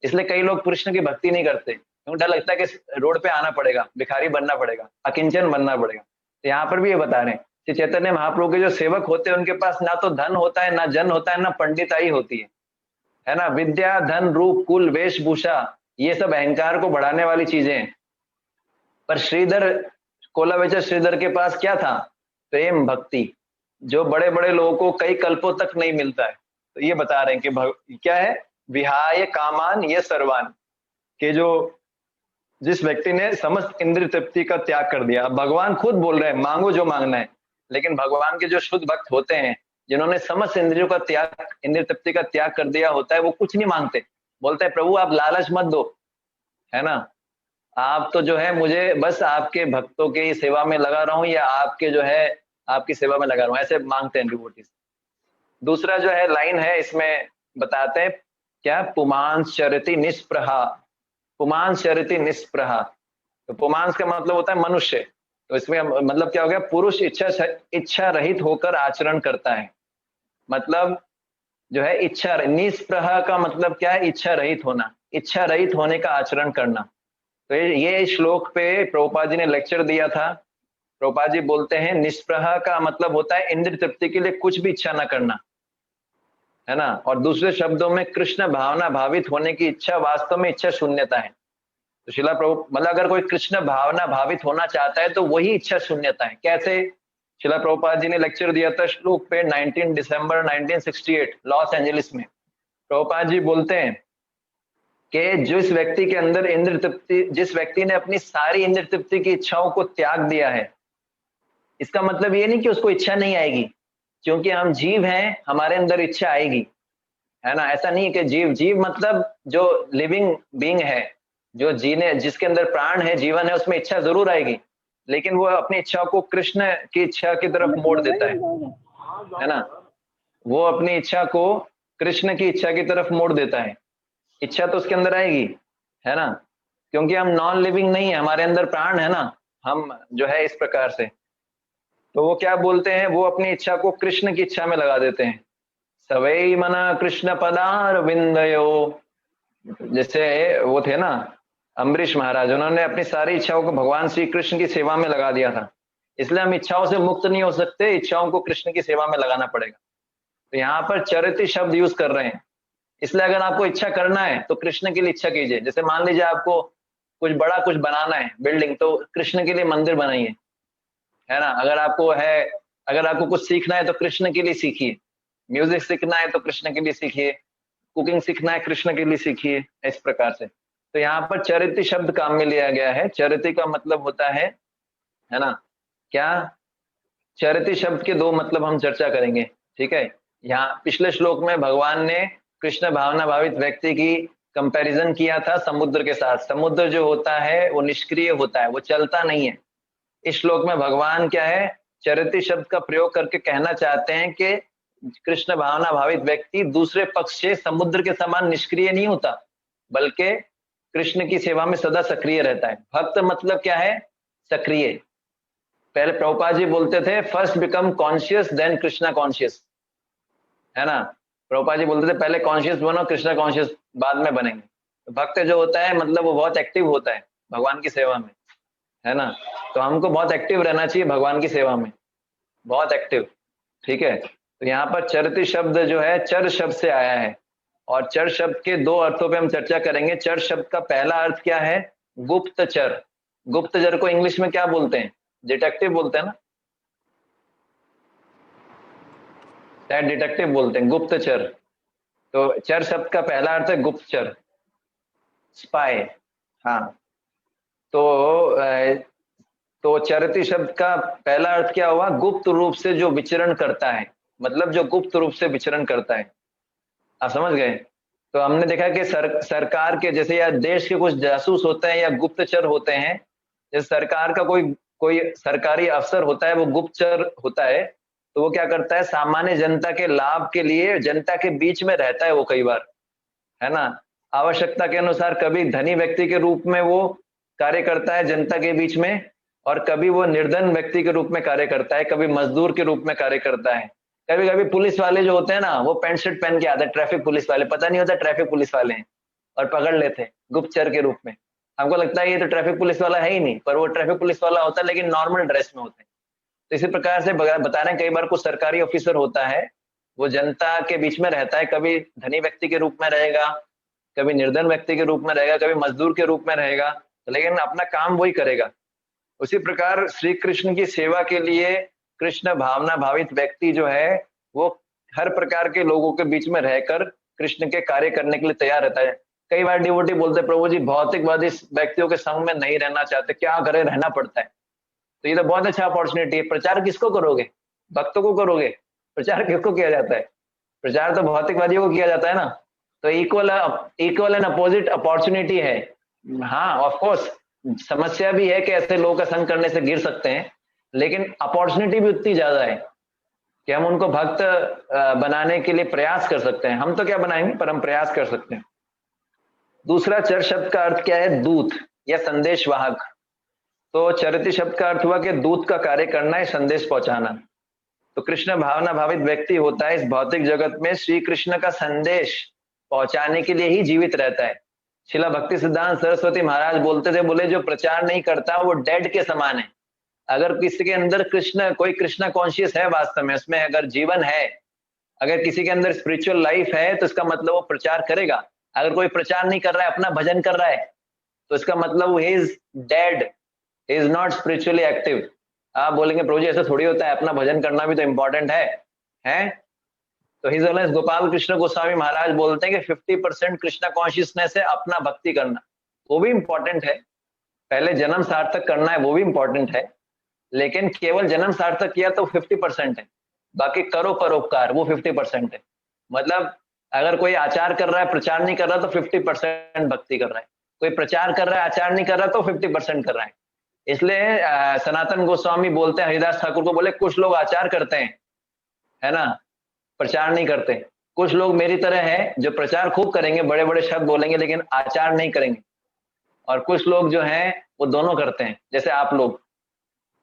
इसलिए कई लोग कृष्ण की भक्ति नहीं करते, क्योंकि डर लगता है कि रोड पे आना पड़ेगा, भिखारी बनना पड़ेगा, अकिंचन बनना पड़ेगा। तो यहाँ पर भी ये बता रहे हैं कि चैतन्य महाप्रभु के जो सेवक होते हैं उनके पास ना तो धन होता है, ना जन होता है, ना पंडिताई होती है ना। विद्या, धन, रूप, कुल, वेशभूषा, ये सब अहंकार को बढ़ाने वाली चीजें हैं। पर श्रीधर, कोलावेचर श्रीधर के पास क्या था? प्रेम भक्ति, जो बड़े बड़े लोगों को कई कल्पों तक नहीं मिलता है। तो ये बता रहे हैं कि क्या है, विहाय कामान ये सर्वान, के जो जिस व्यक्ति ने समस्त इंद्रिय तृप्ति का त्याग कर दिया। भगवान खुद बोल रहे हैं मांगो जो मांगना है, लेकिन भगवान के जो शुद्ध भक्त होते हैं जिन्होंने समस्त इंद्रियों का त्याग, इंद्रिय तृप्ति का त्याग कर दिया होता है, वो कुछ नहीं मांगते। बोलते हैं प्रभु आप लालच मत दो, है ना, आप तो जो है मुझे बस आपके भक्तों की सेवा में लगा रहा हूं, या आपके जो है आपकी सेवा में लगा रहा हूं, ऐसे मांगते हैं डिवोटीज। दूसरा जो है लाइन है इसमें बताते हैं क्या, पुमांस चरति निष्प्रहा। पुमांस चरति निष्प्रहा, तो पुमांस का मतलब होता है मनुष्य, तो इसमें मतलब क्या हो गया, पुरुष इच्छा रहित होकर आचरण करता है। मतलब जो है इच्छा, निष्प्रहा का मतलब क्या है, इच्छा रहित होना, इच्छा रहित होने का आचरण करना। तो ये श्लोक पे प्रभुपाद जी ने लेक्चर दिया था। प्रभुपाद जी बोलते हैं निष्प्रहा का मतलब होता है इंद्रिय तृप्ति के लिए कुछ भी इच्छा ना करना, है ना। और दूसरे शब्दों में कृष्ण भावना भावित होने की इच्छा वास्तव में इच्छा शून्यता है। तो शिला प्रभु मतलब अगर कोई कृष्ण भावना भावित होना चाहता है तो वही इच्छा शून्यता है। कैसे? शिला प्रभुपाद जी ने लेक्चर दिया था श्लोक पे 19 दिसंबर 1968 लॉस एंजलिस में। प्रभुपाद जी बोलते हैं कि जिस व्यक्ति के अंदर इंद्रिय तृप्ति, जिस व्यक्ति ने अपनी सारी इंद्रिय तृप्ति की इच्छाओं को त्याग दिया है, इसका मतलब ये नहीं कि उसको इच्छा नहीं आएगी, क्योंकि हम जीव हैं, हमारे अंदर इच्छा आएगी, है ना। ऐसा नहीं है कि जीव मतलब जो लिविंग बीइंग है, जो जीने, जिसके अंदर प्राण है, जीवन है, उसमें इच्छा जरूर आएगी, लेकिन वो अपनी इच्छा को कृष्ण की इच्छा की तरफ मोड़ देता है ना। वो अपनी इच्छा को कृष्ण की इच्छा की तरफ मोड़ देता है। इच्छा तो उसके अंदर आएगी, है ना, क्योंकि हम नॉन लिविंग नहीं है, हमारे अंदर प्राण है ना, हम जो है इस प्रकार से। तो वो क्या बोलते हैं, वो अपनी इच्छा को कृष्ण की इच्छा में लगा देते हैं। सवै मना कृष्ण पदार विंदयो, जैसे वो थे ना अम्बरीश महाराज, उन्होंने अपनी सारी इच्छाओं को भगवान श्री कृष्ण की सेवा में लगा दिया था। इसलिए हम इच्छाओं से मुक्त नहीं हो सकते, इच्छाओं को कृष्ण की सेवा में लगाना पड़ेगा। तो यहाँ पर चरित्र शब्द यूज कर रहे हैं, इसलिए अगर आपको इच्छा करना है तो कृष्ण के लिए इच्छा कीजिए। जैसे मान लीजिए आपको कुछ बड़ा कुछ बनाना है, बिल्डिंग, तो कृष्ण के लिए मंदिर बनाइए, है ना। अगर आपको कुछ सीखना है तो कृष्ण के लिए सीखिए, म्यूजिक सीखना है तो कृष्ण के लिए सीखिए, कुकिंग सीखना है कृष्ण के लिए सीखिए, इस प्रकार से। तो यहाँ पर चरित्र शब्द काम में लिया गया है। चरित्र का मतलब होता है ना क्या, चरित्र शब्द के दो मतलब हम चर्चा करेंगे, ठीक है। यहाँ पिछले श्लोक में भगवान ने कृष्ण भावना भावित व्यक्ति की कंपैरिजन किया था समुद्र के साथ। समुद्र जो होता है वो निष्क्रिय होता है, वो चलता नहीं है। इस श्लोक में भगवान क्या है, चरित्र शब्द का प्रयोग करके कहना चाहते हैं कि कृष्ण भावना भावित व्यक्ति दूसरे पक्ष से समुद्र के समान निष्क्रिय नहीं होता, बल्कि कृष्ण की सेवा में सदा सक्रिय रहता है। भक्त मतलब क्या है, सक्रिय। पहले प्रभुपाद जी बोलते थे first become conscious then Krishna conscious, है ना। प्रभुपाद जी बोलते थे पहले कॉन्शियस बनो, कृष्णा कॉन्शियस बाद में बनेंगे। तो भक्त जो होता है मतलब वो बहुत एक्टिव होता है भगवान की सेवा में, है ना। तो हमको बहुत एक्टिव रहना चाहिए भगवान की सेवा में, बहुत एक्टिव, ठीक है। तो यहाँ पर चरित्र शब्द जो है चर शब्द से आया है, और चर शब्द के दो अर्थों पे हम चर्चा करेंगे। चर शब्द का पहला अर्थ क्या है, गुप्तचर। गुप्तचर को इंग्लिश में क्या बोलते हैं, डिटेक्टिव बोलते हैं ना, शायद डिटेक्टिव बोलते हैं, गुप्तचर। तो चर शब्द का पहला अर्थ है गुप्तचर, स्पाई। हाँ, तो चरित्र शब्द का पहला अर्थ क्या हुआ, गुप्त रूप से जो विचरण करता है, मतलब जो गुप्त रूप से विचरण करता है। आप समझ गए। तो हमने देखा कि सरकार के जैसे या देश के कुछ जासूस होते हैं या गुप्तचर होते हैं। जैसे सरकार का कोई सरकारी अफसर होता है, वो गुप्तचर होता है, तो वो क्या करता है, सामान्य जनता के लाभ के लिए जनता के बीच में रहता है वो कई बार, है ना। आवश्यकता के अनुसार कभी धनी व्यक्ति के रूप में वो कार्य करता है जनता के बीच में, और कभी वो निर्धन व्यक्ति के रूप में कार्य करता है, कभी मजदूर के रूप में कार्य करता है। कभी कभी पुलिस वाले जो होते हैं ना, वो पैंट शर्ट पहन के आते हैं, ट्रैफिक पुलिस वाले, पता नहीं होता ट्रैफिक पुलिस वाले हैं, और पकड़ लेते हैं गुप्तचर के रूप में। हमको लगता है ये तो ट्रैफिक पुलिस वाला है ही नहीं, पर वो ट्रैफिक पुलिस वाला होता है, लेकिन नॉर्मल ड्रेस में होते हैं। तो इसी प्रकार से बता रहे हैं, कई बार कुछ सरकारी ऑफिसर होता है, वो जनता के बीच में रहता है, कभी धनी व्यक्ति के रूप में रहेगा, कभी निर्धन व्यक्ति के रूप में रहेगा, कभी मजदूर के रूप में रहेगा, लेकिन अपना काम वही करेगा। उसी प्रकार श्री कृष्ण की सेवा के लिए कृष्ण भावना भावित व्यक्ति जो है, वो हर प्रकार के लोगों के बीच में रहकर कृष्ण के कार्य करने के लिए तैयार रहता है। कई बार डिवोटी बोलते हैं, प्रभु जी भौतिकवादी व्यक्तियों के संग में नहीं रहना चाहते, क्या करें, रहना पड़ता है। तो ये तो बहुत अच्छा अपॉर्चुनिटी है। प्रचार किसको करोगे? भक्तों को करोगे। प्रचार किसको किया जाता है? प्रचार तो भौतिकवादियों को किया जाता है ना। तो इक्वल एंड अपोजिट अपॉर्चुनिटी है। हाँ, ऑफ कोर्स समस्या भी है कि ऐसे लोगों का संग करने से गिर सकते हैं, लेकिन अपॉर्चुनिटी भी उतनी ज्यादा है कि हम उनको भक्त बनाने के लिए प्रयास कर सकते हैं। हम तो क्या बनाएंगे, पर हम प्रयास कर सकते हैं। दूसरा, चर शब्द का अर्थ क्या है? दूत या संदेश वाहक। तो चरित्र शब्द का अर्थ हुआ कि दूत का कार्य करना है, संदेश पहुंचाना। तो कृष्ण भावना भावित व्यक्ति होता है इस भौतिक जगत में श्री कृष्ण का संदेश पहुंचाने के लिए ही जीवित रहता है। शिला भक्ति सिद्धांत सरस्वती महाराज बोलते थे, बोले जो प्रचार नहीं करता वो डेड के समान है। अगर किसी के अंदर कोई कृष्ण कॉन्शियस है, वास्तव में उसमें अगर जीवन है, अगर किसी के अंदर स्पिरिचुअल लाइफ है, तो इसका मतलब वो प्रचार करेगा। अगर कोई प्रचार नहीं कर रहा है, अपना भजन कर रहा है, तो इसका मतलब वो he is dead, he is not spiritually active. आप बोलेंगे प्रभु जी ऐसा थोड़ी होता है, अपना भजन करना भी तो इंपॉर्टेंट है? तो हिज ऑनेस्ट गोपाल कृष्ण गोस्वामी महाराज बोलते हैं कि 50% कृष्णा कॉन्शियसनेस है अपना भक्ति करना, वो भी इंपॉर्टेंट है। पहले जन्म सार्थक करना है, वो भी इंपॉर्टेंट है, लेकिन केवल जन्म सार्थक किया तो 50% है, बाकी करो परोपकार वो 50% है। मतलब अगर कोई आचार कर रहा है, प्रचार नहीं कर रहा, तो 50% भक्ति कर रहा है। कोई प्रचार कर रहा है, आचार नहीं कर रहा, तो 50% कर रहा है। इसलिए सनातन गोस्वामी बोलते हैं, हरिदास ठाकुर को बोले, कुछ लोग आचार करते हैं, है ना, प्रचार नहीं करते। कुछ लोग मेरी तरह हैं जो प्रचार खूब करेंगे, बड़े बड़े शब्द बोलेंगे, लेकिन आचार नहीं करेंगे। और कुछ लोग जो हैं वो दोनों करते हैं, जैसे आप लोग,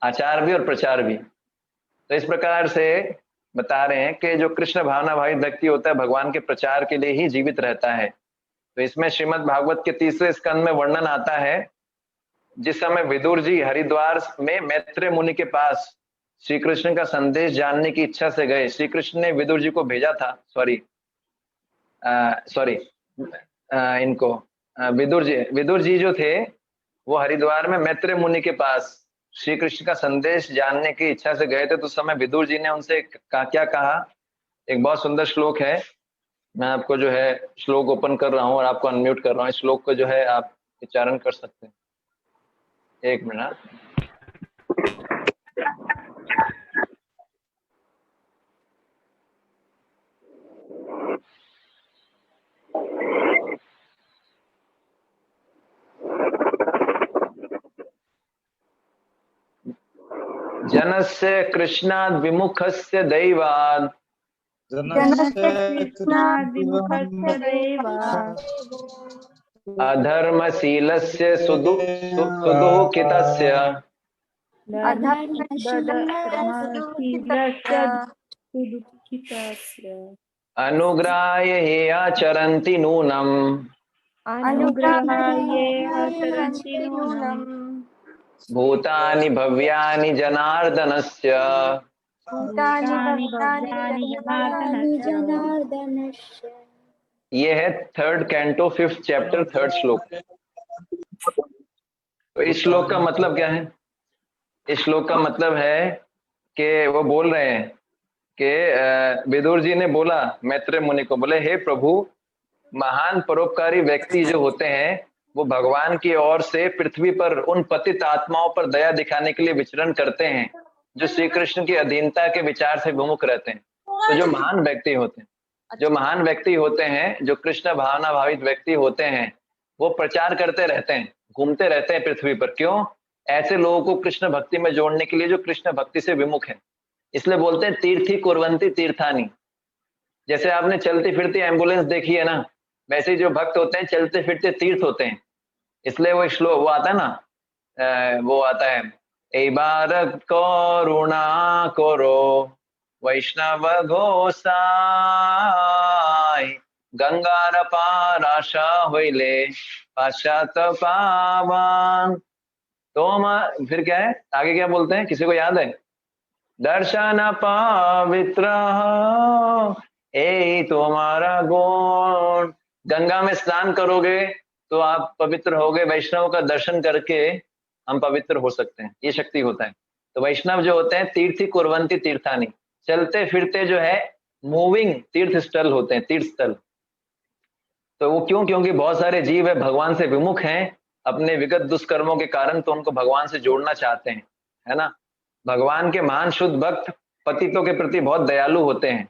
आचार भी और प्रचार भी। तो इस प्रकार से बता रहे हैं कि जो कृष्ण भावना भावित व्यक्ति होता है, भगवान के प्रचार के लिए ही जीवित रहता है। तो इसमें श्रीमद् भागवत के 3रे स्कंद में वर्णन आता है, जिस समय विदुर जी हरिद्वार में मैत्रेय मुनि के पास श्री कृष्ण का संदेश जानने की इच्छा से गए। श्री कृष्ण ने विदुर जी को भेजा था, विदुर जी जो थे वो हरिद्वार में मैत्रेय मुनि के पास श्री कृष्ण का संदेश जानने की इच्छा से गए थे। तो उस समय विदुर जी ने उनसे क्या कहा, एक बहुत सुंदर श्लोक है, मैं आपको जो है श्लोक ओपन कर रहा हूँ और आपको अनम्यूट कर रहा हूँ। इस श्लोक को जो है आप उच्चारण कर सकते हैं। एक मिनट। जनस्य कृष्णाद् विमुखस्य दैवात् अधर्मशीलस्य सुदुःखितस्य अनुग्राह्य हे आचरन्ति नूनम् भूतानि भव्यानि जनार्दनस्य। ये है 3rd canto 5th chapter 3rd श्लोक। तो इस श्लोक का मतलब क्या है? इस श्लोक का मतलब है कि वो बोल रहे हैं कि विदुर जी ने बोला मैत्रेय मुनि को, बोले हे प्रभु, महान परोपकारी व्यक्ति जो होते हैं वो भगवान की ओर से पृथ्वी पर उन पतित आत्माओं पर दया दिखाने के लिए विचरण करते हैं जो श्री कृष्ण की अधीनता के विचार से विमुख रहते हैं। तो जो महान व्यक्ति होते हैं, जो कृष्ण भावना भावित व्यक्ति होते हैं, वो प्रचार करते रहते हैं, घूमते रहते हैं पृथ्वी पर। क्यों? ऐसे लोगों को कृष्ण भक्ति में जोड़ने के लिए जो कृष्ण भक्ति से विमुख है। इसलिए बोलते हैं तीर्थी कुर्वन्ति तीर्थानि। जैसे आपने चलती फिरती एम्बुलेंस देखी है ना, वैसे जो भक्त होते हैं चलते फिरते तीर्थ होते हैं। इसलिए वो श्लोक वो आता है ना, वो आता है, ए बार करुणा करो वैष्णव गोसाई, गंगार पार आशा होइले पाश्चात पावन। तो हम फिर क्या है आगे क्या बोलते हैं, किसी को याद है? दर्शन पवित्र ए तुम्हारा गुण, गंगा में स्नान करोगे तो आप पवित्र होगे, वैष्णव का दर्शन करके हम पवित्र हो सकते हैं, ये शक्ति होता है। तो वैष्णव जो होते हैं तीर्थी कुर्वंती तीर्थानी, चलते फिरते जो है मूविंग तीर्थ स्थल होते हैं, तीर्थ स्थल। तो वो क्यों? क्योंकि बहुत सारे जीव है भगवान से विमुख हैं अपने विगत दुष्कर्मों के कारण, तो उनको भगवान से जोड़ना चाहते हैं, है ना। भगवान के महान शुद्ध भक्त पतितों के प्रति बहुत दयालु होते हैं,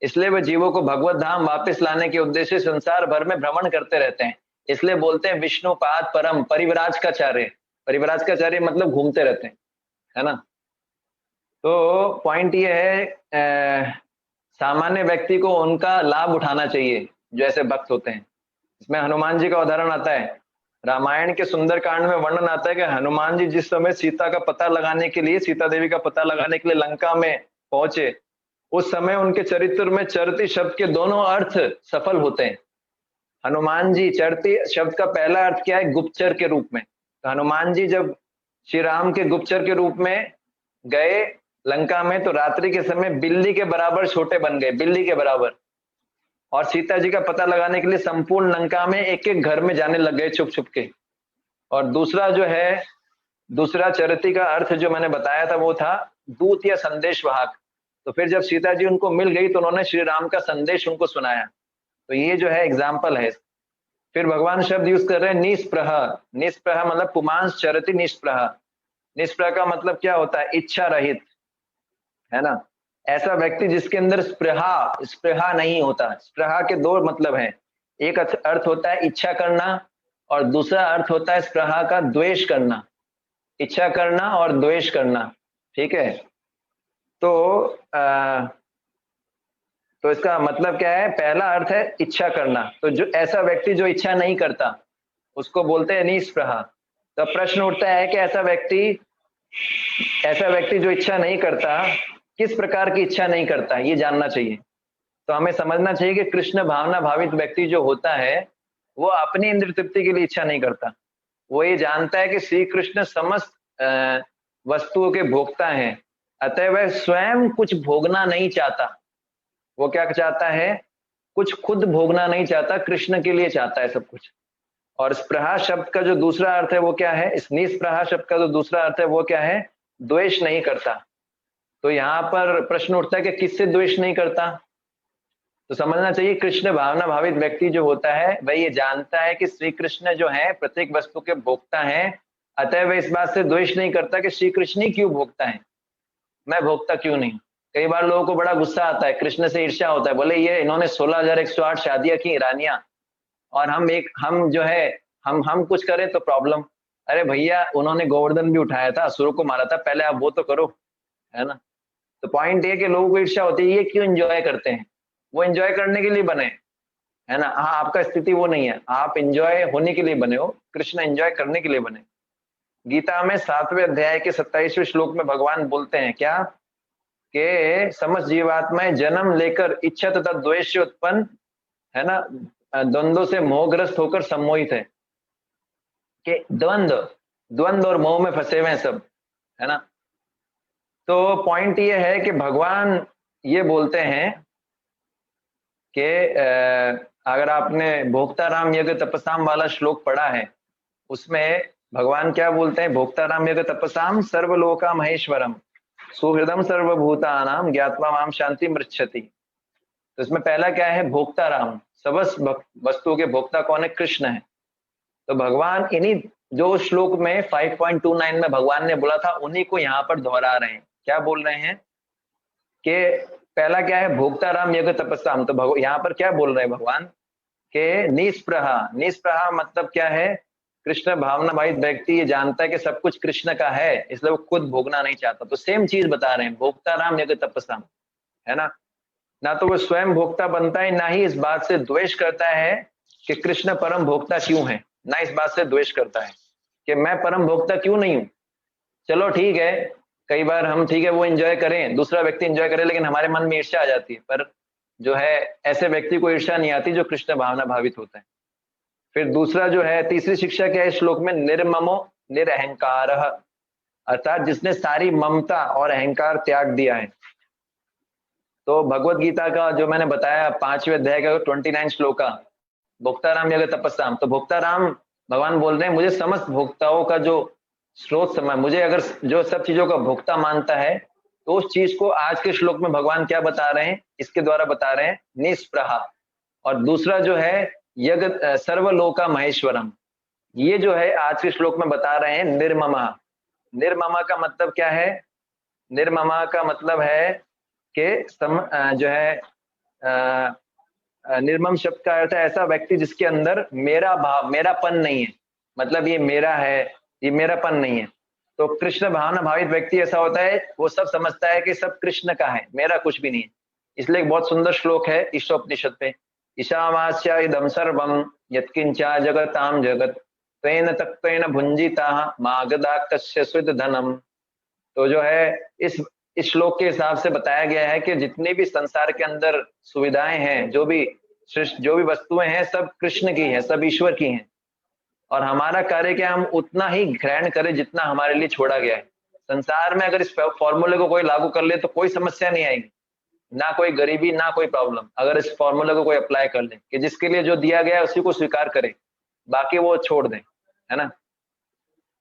इसलिए वे जीवों को भगवत धाम वापस लाने के उद्देश्य से संसार भर में भ्रमण करते रहते हैं। इसलिए बोलते हैं विष्णु पाद परम परिव्राज का चार्य, परिव्राज का चार्य मतलब घूमते रहते हैं, है ना। तो पॉइंट ये है सामान्य व्यक्ति को उनका लाभ उठाना चाहिए जो ऐसे भक्त होते हैं। इसमें हनुमान जी का उदाहरण आता है, रामायण के सुंदरकांड में वर्णन आता है कि हनुमान जी जिस समय सीता का पता लगाने के लिए, सीता देवी का पता लगाने के लिए लंका में पहुंचे, उस समय उनके चरित्र में चरती शब्द के दोनों अर्थ सफल होते हैं। हनुमान जी, चरती शब्द का पहला अर्थ क्या है? गुप्तचर के रूप में। तो हनुमान जी जब श्री राम के गुप्तचर के रूप में गए लंका में, तो रात्रि के समय बिल्ली के बराबर छोटे बन गए, बिल्ली के बराबर, और सीता जी का पता लगाने के लिए संपूर्ण लंका में एक एक घर में जाने लग गए छुप छुप के। और दूसरा जो है, दूसरा चरित्र का अर्थ जो मैंने बताया था वो था दूत या संदेश वाहक। तो फिर जब सीता जी उनको मिल गई तो उन्होंने श्री राम का संदेश उनको सुनाया। तो ये जो है एग्जाम्पल है। फिर भगवान शब्द यूज कर रहे हैं निष्प्रह। निष्प्रह मतलब पुमांस चरति निष्प्रह। निष्प्रह का मतलब क्या होता है? इच्छा रहित, है ना। ऐसा व्यक्ति जिसके अंदर स्पृहा नहीं होता। स्पृहा के दो मतलब हैं, एक अर्थ होता है इच्छा करना और दूसरा अर्थ होता है स्पृहा का द्वेष करना, इच्छा करना और द्वेष करना, ठीक है। तो इसका मतलब क्या है? पहला अर्थ है इच्छा करना। तो जो ऐसा व्यक्ति जो इच्छा नहीं करता उसको बोलते हैं निष्प्रहा। तो प्रश्न उठता है कि ऐसा व्यक्ति जो इच्छा नहीं करता, किस प्रकार की इच्छा नहीं करता, ये जानना चाहिए। तो हमें समझना चाहिए कि कृष्ण भावना भावित व्यक्ति जो होता है वो अपनी इंद्रिय तृप्ति के लिए इच्छा नहीं करता। वो ये जानता है कि श्री कृष्ण समस्त वस्तुओं के भोक्ता हैं, अतः वह स्वयं कुछ भोगना नहीं चाहता। वो क्या चाहता है? कुछ खुद भोगना नहीं चाहता, कृष्ण के लिए चाहता है सब कुछ। और स्पृहा शब्द का जो दूसरा अर्थ है वो क्या है? इस निस्पृहा शब्द का जो दूसरा अर्थ है वो क्या है? द्वेष नहीं करता। तो यहाँ पर प्रश्न उठता है कि किससे द्वेष नहीं करता? तो समझना चाहिए कृष्ण भावना भावित व्यक्ति जो होता है वह ये जानता है कि श्री कृष्ण जो है प्रत्येक वस्तु के भोक्ता हैं, अतः वह इस बात से द्वेष नहीं करता कि श्री कृष्ण ही क्यों भोक्ता है, मैं भोक्ता क्यों नहीं। कई बार लोगों को बड़ा गुस्सा आता है, कृष्ण से ईर्ष्या होता है, बोले ये इन्होंने 16,108 शादियां की रानियां और हम कुछ करें तो प्रॉब्लम। अरे भैया उन्होंने गोवर्धन भी उठाया था, असुरों को मारा था, पहले आप वो तो करो, है ना। तो पॉइंट ये कि लोगों को ईर्ष्या होती है, ये क्यों एंजॉय करते हैं? वो एंजॉय करने के लिए बने, है ना। हाँ, आपका स्थिति वो नहीं है, आप एंजॉय होने के लिए बने हो, कृष्ण एंजॉय करने के लिए बने। गीता में 7वें अध्याय के 27वें श्लोक में भगवान बोलते हैं क्या कि समस्त जीवात्माएं जन्म लेकर इच्छा तथा द्वेष से उत्पन्न, है ना, द्वंद्व से मोहग्रस्त होकर सम्मोहित है, कि द्वंद्व और मोह में फंसे हुए हैं सब, है ना। तो पॉइंट ये है कि भगवान ये बोलते हैं कि अगर आपने भोक्ताराम यज्ञ तपसाम वाला श्लोक पढ़ा है, उसमें भगवान क्या बोलते हैं? भोक्ताराम यज्ञ तपसाम सर्वलोका महेश्वरम सुहृदम सर्वभूतानाम ज्ञात्वा माम शांति मृच्छति। तो इसमें पहला क्या है? भोक्ताराम, समस्त वस्तुओं के भोक्ता कौन है? कृष्ण है। तो भगवान इन्हीं जो श्लोक में 5.29 में भगवान ने बोला था उन्हीं को यहाँ पर दोहरा रहे हैं। क्या बोल रहे हैं कि पहला क्या है? भोक्ताराम यज्ञ तपस्याम। तो यहाँ पर क्या बोल रहे हैं भगवान के निष्प्रहा मतलब क्या है? कृष्ण भावना भावित व्यक्ति ये जानता है कि सब कुछ कृष्ण का है, इसलिए वो खुद भोगना नहीं चाहता। तो सेम चीज बता रहे हैं, भोक्ताराम यज्ञ तपस्याम, है ना तो वो स्वयं भोक्ता बनता है, ना ही इस बात से द्वेष करता है कि कृष्ण परम भोक्ता क्यों है। ना इस बात से द्वेष करता है कि मैं परम भोक्ता क्यों नहीं हूं। चलो ठीक है, कई बार हम ठीक है वो एंजॉय करें, दूसरा व्यक्ति एंजॉय करे, लेकिन हमारे मन में ईर्ष्या आ जाती है। पर जो है ऐसे व्यक्ति को ईर्ष्या नहीं आती जो कृष्ण भावना भावित होता है। फिर दूसरा जो है, तीसरी शिक्षा क्या है इस श्लोक में, निर्ममो निरअहंकार, अर्थात जिसने सारी ममता और अहंकार त्याग दिया है। तो भगवत गीता का जो मैंने बताया 5वें अध्याय का 29 श्लोका, भोक्ताराम यज्ञ तपस्याम, तो भोक्ताराम भगवान बोल रहे हैं मुझे समस्त भोक्ताओं का जो स्रोत समय, मुझे अगर जो सब चीजों का भोक्ता मानता है, तो उस चीज को आज के श्लोक में भगवान क्या बता रहे हैं, इसके द्वारा बता रहे हैं निष्प्रहा। और दूसरा जो है यज्ञ सर्वलोका महेश्वरम, ये जो है आज के श्लोक में बता रहे हैं निर्ममा। निर्ममा का मतलब क्या है, निर्ममा का मतलब है कि जो है निर्मम शब्द का अर्थ है ऐसा व्यक्ति जिसके अंदर मेरा भाव, मेरापन नहीं है, मतलब ये मेरा है, ये मेरापन नहीं है। तो कृष्ण भावना भावित व्यक्ति ऐसा होता है, वो सब समझता है कि सब कृष्ण का है, मेरा कुछ भी नहीं है। इसलिए एक बहुत सुंदर श्लोक है ईशोपनिषद पे, ईशावास्या इदं सर्वं यत्किंचा जगताम जगत त्वेन तक्त्वेन भुंजिताः मागधाक्तस्य स्विद् धनम। तो जो है इस श्लोक के हिसाब से बताया गया है कि जितनी भी संसार के अंदर सुविधाएं हैं, जो भी वस्तुएं हैं, सब कृष्ण की है, सब ईश्वर की हैं। और हमारा कार्य क्या, हम उतना ही ग्रहण करें जितना हमारे लिए छोड़ा गया है। संसार में अगर इस फॉर्मूले को कोई लागू कर ले तो कोई समस्या नहीं आएगी, ना कोई गरीबी, ना कोई प्रॉब्लम। अगर इस फॉर्मूले को कोई अप्लाई कर ले कि जिसके लिए जो दिया गया है उसी को स्वीकार करे, बाकी वो छोड़ दे, है ना।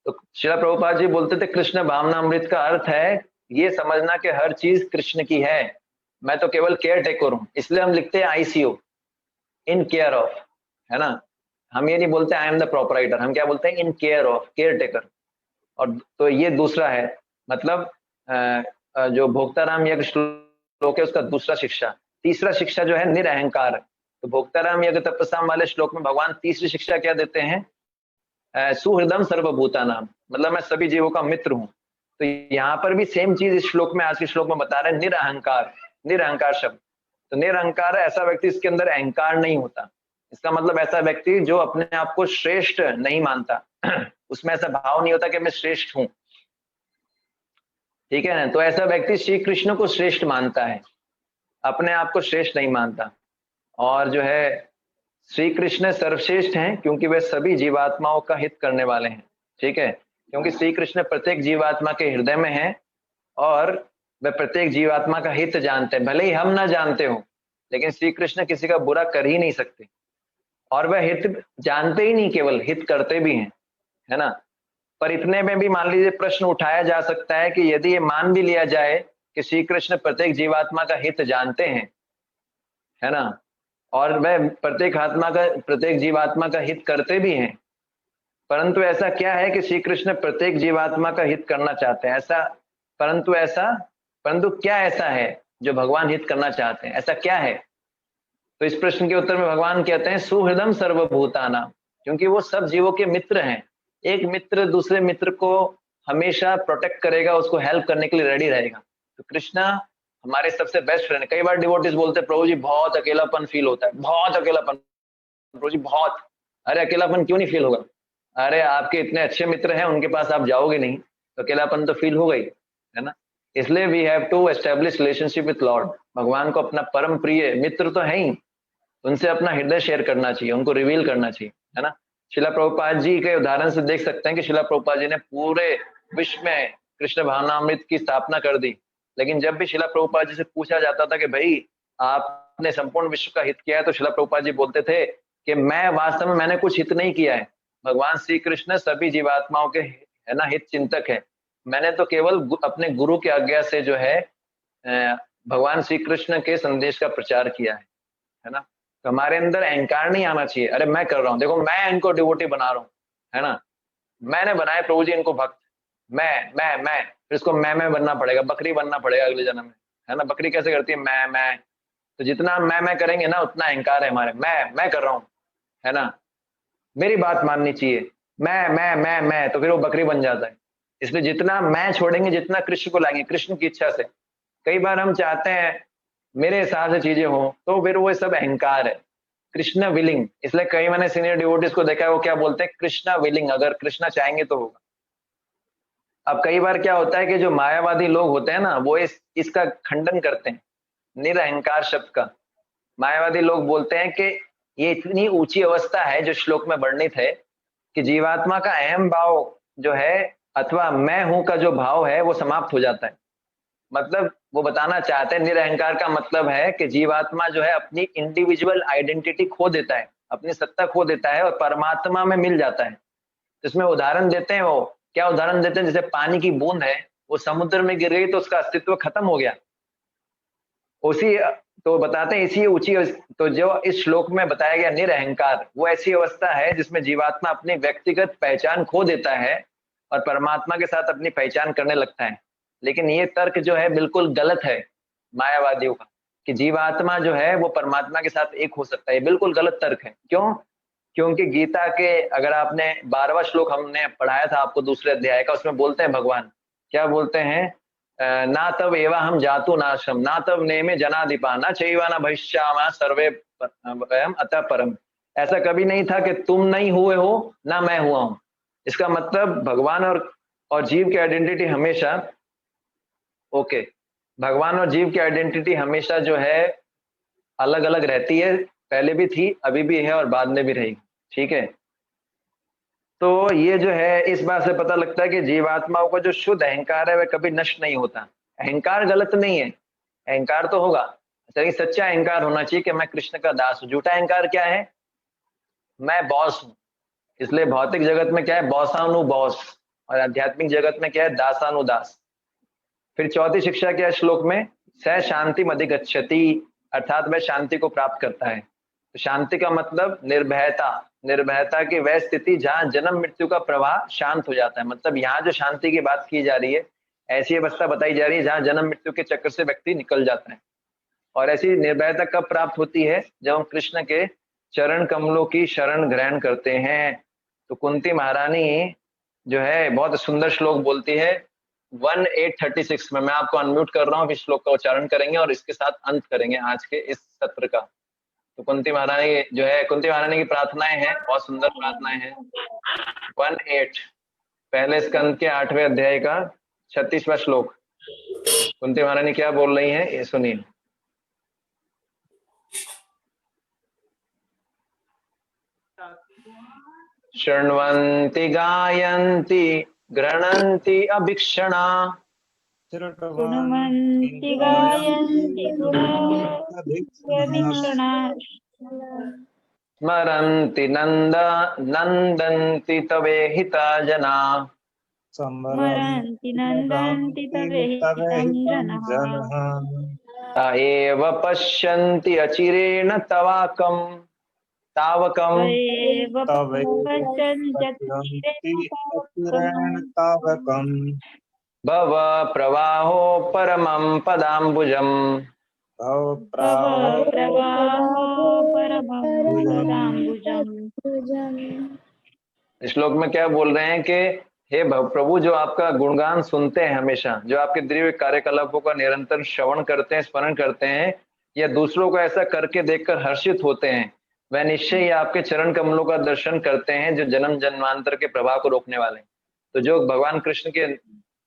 तो श्रील प्रभुपाद जी बोलते थे कृष्ण भावनामृत का अर्थ है ये समझना कि हर चीज कृष्ण की है, मैं तो केवल केयर टेकर हूं। इसलिए हम लिखते हैं आईसीयू, इन केयर ऑफ, है ना। हम ये नहीं बोलते आई एम द प्रोपराइटर, हम क्या बोलते हैं, in care of, care taker. और तो ये दूसरा है, मतलब जो भोक्ताराम यज्ञ श्लोक है उसका दूसरा शिक्षा। तीसरा शिक्षा जो है निरअहंकार। तो भोक्ताराम यज्ञ तपस्याम वाले श्लोक में भगवान तीसरी शिक्षा क्या देते हैं, सुहृदम सर्वभूतानाम, मतलब मैं सभी जीवों का मित्र हूं। तो यहाँ पर भी सेम चीज इस श्लोक में, आज के श्लोक में बता रहे हैं निरअहंकार, निरअहंकार शब्द। तो निरअहंकार ऐसा व्यक्ति इसके अंदर अहंकार नहीं होता। इसका मतलब ऐसा व्यक्ति जो अपने आप को श्रेष्ठ नहीं मानता, उसमें ऐसा भाव नहीं होता कि मैं श्रेष्ठ हूं, ठीक है ना। तो ऐसा व्यक्ति श्री कृष्ण को श्रेष्ठ मानता है, अपने आप को श्रेष्ठ नहीं मानता। और जो है श्री कृष्ण सर्वश्रेष्ठ हैं क्योंकि वे सभी जीवात्माओं का हित करने वाले हैं, ठीक है। क्योंकि श्री कृष्ण प्रत्येक जीवात्मा के हृदय में है और वे प्रत्येक जीवात्मा का हित जानते हैं। भले ही हम ना जानते हो, लेकिन श्री कृष्ण किसी का बुरा कर ही नहीं सकते। और वह हित जानते ही नहीं, केवल हित करते भी हैं, है ना। पर इतने में भी मान लीजिए प्रश्न उठाया जा सकता है कि यदि ये मान भी लिया जाए कि श्री कृष्ण प्रत्येक जीवात्मा का हित जानते हैं, है ना, और वह प्रत्येक जीवात्मा का हित करते भी हैं, परंतु ऐसा क्या है कि श्री कृष्ण प्रत्येक जीवात्मा का हित करना चाहते हैं, परंतु क्या ऐसा है जो भगवान हित करना चाहते हैं, ऐसा क्या है। तो इस प्रश्न के उत्तर में भगवान कहते हैं सुहृदम सर्वभूताना, क्योंकि वो सब जीवों के मित्र हैं। एक मित्र दूसरे मित्र को हमेशा प्रोटेक्ट करेगा, उसको हेल्प करने के लिए रेडी रहेगा। तो कृष्णा हमारे सबसे बेस्ट फ्रेंड। कई बार डिवोटीज बोलते हैं प्रभु जी बहुत अकेलापन फील होता है, बहुत अकेलापन प्रभु जी बहुत। अरे अकेलापन क्यों नहीं फील होगा, अरे आपके इतने अच्छे मित्र हैं, उनके पास आप जाओगे नहीं तो अकेलापन तो फील होगा ही, है ना। इसलिए we have to establish relationship with lord. भगवान को अपना परम प्रिय मित्र तो है ही, उनसे अपना हृदय शेयर करना चाहिए, उनको रिवील करना चाहिए, है ना। शिला प्रभुपाद जी के उदाहरण से देख सकते हैं कि शिला प्रभुपाद जी ने पूरे विश्व में कृष्ण भावनामृत की स्थापना कर दी। लेकिन जब भी शिला प्रभुपाद जी से पूछा जाता था कि भाई आपने संपूर्ण विश्व का हित किया है, तो शिला प्रभुपाद जी बोलते थे कि मैं वास्तव में मैंने कुछ हित नहीं किया है, भगवान श्री कृष्ण सभी जीवात्माओं के, है ना, हित चिंतक है। मैंने तो केवल अपने गुरु की आज्ञा से जो है भगवान श्री कृष्ण के संदेश का प्रचार किया है ना। तो हमारे अंदर अहंकार नहीं आना चाहिए, अरे मैं कर रहा हूँ, देखो मैं इनको डिवोटी बना रहा हूँ, है ना, मैंने बनाए प्रभु जी इनको भक्त, मैं फिर इसको मैं बनना पड़ेगा, बकरी बनना पड़ेगा अगले जन्म में, है ना। बकरी कैसे करती है, मैं। तो जितना मैं करेंगे ना उतना अहंकार है हमारे, मैं कर रहा हूँ, है ना, मेरी बात माननी चाहिए, मैं, तो फिर वो बकरी बन जाता है। इसलिए जितना मैं छोड़ेंगे, जितना कृष्ण को लाएंगे, कृष्ण की इच्छा से। कई बार हम चाहते हैं मेरे हिसाब से चीजें हो, तो फिर वो सब अहंकार है। कृष्ण विलिंग, इसलिए कई मैंने सीनियर डिवोटीज को देखा है, वो क्या बोलते हैं, कृष्णा विलिंग, अगर कृष्णा चाहेंगे तो होगा। अब कई बार क्या होता है कि जो मायावादी लोग होते हैं ना, वो इसका खंडन करते हैं, निरअहंकार शब्द का। मायावादी लोग बोलते हैं कि ये इतनी ऊंची अवस्था है जो श्लोक में वर्णित है कि जीवात्मा का अहम भाव जो है अथवा मैं हूं का जो भाव है वो समाप्त हो जाता है। मतलब वो बताना चाहते हैं निरअहंकार का मतलब है कि जीवात्मा जो है अपनी इंडिविजुअल आइडेंटिटी खो देता है, अपनी सत्ता खो देता है और परमात्मा में मिल जाता है। इसमें उदाहरण देते हैं, वो क्या उदाहरण देते हैं, जैसे पानी की बूंद है, वो समुद्र में गिर गई तो उसका अस्तित्व खत्म हो गया। उसी तो बताते हैं इसी ऊंची, तो जो इस श्लोक में बताया गया निरअहंकार, वो ऐसी अवस्था है जिसमें जीवात्मा अपनी व्यक्तिगत पहचान खो देता है और परमात्मा के साथ अपनी पहचान करने लगता है। लेकिन ये तर्क जो है बिल्कुल गलत है मायावादियों का, कि जीवात्मा जो है वो परमात्मा के साथ एक हो सकता है, बिल्कुल गलत तर्क है। क्यों? क्योंकि गीता के अगर आपने 12वां श्लोक हमने पढ़ाया था आपको दूसरे अध्याय का, उसमें बोलते हैं भगवान क्या बोलते हैं, ना तब एवा हम जातु नाशम ना तब नेमे जनाधिपा ना चैवा ना भविष्यामा सर्वे वयम अतः परम। ऐसा कभी नहीं था कि तुम नहीं हुए हो ना मैं हुआ हूं। इसका मतलब भगवान और जीव की आइडेंटिटी हमेशा भगवान और जीव की आइडेंटिटी हमेशा जो है अलग अलग रहती है, पहले भी थी, अभी भी है और बाद में भी रहेगी। ठीक है, तो ये जो है इस बात से पता लगता है कि जीवात्माओं का जो शुद्ध अहंकार है वह कभी नष्ट नहीं होता। अहंकार गलत नहीं है, अहंकार तो होगा, लेकिन सच्चा अहंकार होना चाहिए कि मैं कृष्ण का दास हूं। झूठा अहंकार क्या है, मैं बॉस हूं। इसलिए भौतिक जगत में क्या है, बॉसानु बॉस, और आध्यात्मिक जगत में क्या है, दासानु दास। फिर चौथी शिक्षा क्या है श्लोक में, स शांति अधिगच्छति, अर्थात वह शांति को प्राप्त करता है। तो शांति का मतलब निर्भयता, निर्भयता की वह स्थिति जहां जन्म मृत्यु का प्रवाह शांत हो जाता है। मतलब यहाँ जो शांति की बात की जा रही है, ऐसी अवस्था बताई जा रही है जहां जन्म मृत्यु के चक्कर से व्यक्ति निकल जाता है। और ऐसी निर्भयता कब प्राप्त होती है, जब हम कृष्ण के चरण कमलों की शरण ग्रहण करते हैं। तो कुंती महारानी जो है बहुत सुंदर श्लोक बोलती है 1836 में। मैं आपको अनम्यूट कर रहा हूँ, इस श्लोक का उच्चारण करेंगे और इसके साथ अंत करेंगे आज के इस सत्र का। तो कुंती महारानी जो है, कुंती महारानी की प्रार्थनाएं हैं, बहुत सुंदर प्रार्थनाएं हैं। 18 पहले स्कंद के 8वें अध्याय का 36वां श्लोक, कुंती महारानी क्या बोल रही हैं ये सुनिए। शृण्वन्ति गायन्ति गृह्णन्ति अभिक्षणा शृण्वन्ति गायन्ति गृह्णन्त्यभिक्षणा स्मरन्ति नन्दन्ति तवेहिता जना स्मरन्ति नन्दन्ति तवेहितं जनः ता एव पश्यन्ति अचिरेण तावकम् भव प्रवाहो परमं पदाम्बुजम्। श्लोक में क्या बोल रहे हैं कि हे प्रभु, जो आपका गुणगान सुनते हैं हमेशा, जो आपके दिव्य कार्यकलापों का निरंतर श्रवण करते हैं, स्मरण करते हैं, या दूसरों को ऐसा करके देखकर हर्षित होते हैं, वह निश्चय ही आपके चरण कमलों का दर्शन करते हैं जो जन्म जन्मांतर के प्रभाव को रोकने वाले। तो जो भगवान कृष्ण के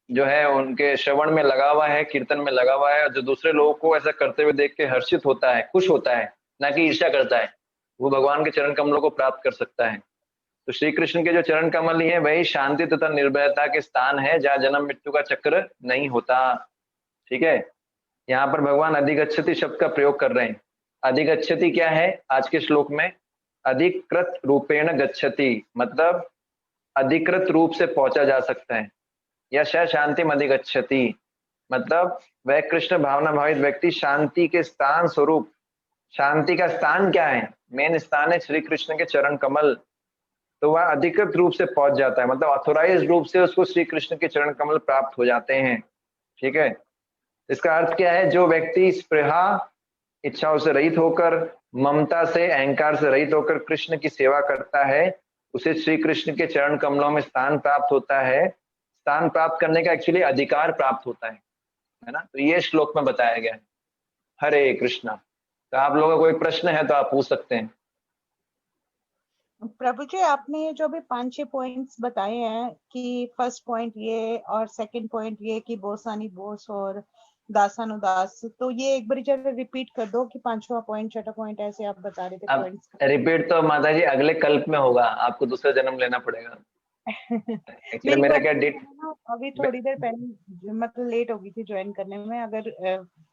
जो है उनके श्रवण में लगा हुआ है, कीर्तन में लगा हुआ है, और जो दूसरे लोगों को ऐसा करते हुए देख के हर्षित होता है, खुश होता है, ना कि ईर्ष्या करता है, वो भगवान के चरण कमलों को प्राप्त कर सकता है। तो श्री कृष्ण के जो चरण कमल ही है वही शांति तथा निर्भयता के स्थान है जहाँ जन्म मृत्यु का चक्र नहीं होता। ठीक है, यहाँ पर भगवान अधिगच्छति शब्द का प्रयोग कर रहे हैं। अधिगच्छति क्या है, आज के श्लोक में अधिकृत रूपेण गच्छति, मतलब अधिकृत रूप से पहुंचा जा सकता है, या शांति अधिगच्छति मतलब वह कृष्ण भावना भावित व्यक्ति शांति के स्थान स्वरूप, शांति का स्थान क्या है, मेन स्थान है श्री कृष्ण के चरण कमल, तो वह अधिकृत रूप से पहुंच जाता है, मतलब ऑथोराइज रूप से उसको श्री कृष्ण के चरण कमल प्राप्त हो जाते हैं। ठीक है, इसका अर्थ क्या है, जो व्यक्ति स्पृहा इच्छाओं से रहित होकर, ममता से, अहंकार से रहित होकर कृष्ण की सेवा करता है, उसे श्री कृष्ण के चरण कमलों में स्थान प्राप्त होता है। स्थान प्राप्त करने का एक्चुअली अधिकार प्राप्त होता है ना। तो ये श्लोक में बताया गया है। हरे कृष्णा। तो आप लोगों को कोई प्रश्न है तो आप पूछ सकते हैं। प्रभु जी, आपने ये जो भी 5-6 पॉइंट्स बताए हैं कि फर्स्ट पॉइंट ये और सेकंड पॉइंट ये कि बोसानी बोस और दासानुदास, तो ये एक बार जरा रिपीट कर दो कि पांचवा पॉइंट छठा पॉइंट ऐसे आप बता रहे थे अब पॉइंट्स। रिपीट तो माता जी अगले कल्प में होगा, आपको दूसरा जन्म लेना पड़ेगा। एक्चुअली मेरी मेरा बात क्या डेट, ना, अभी थोड़ी देर पहले मतलब लेट हो गई थी ज्वाइन करने में, अगर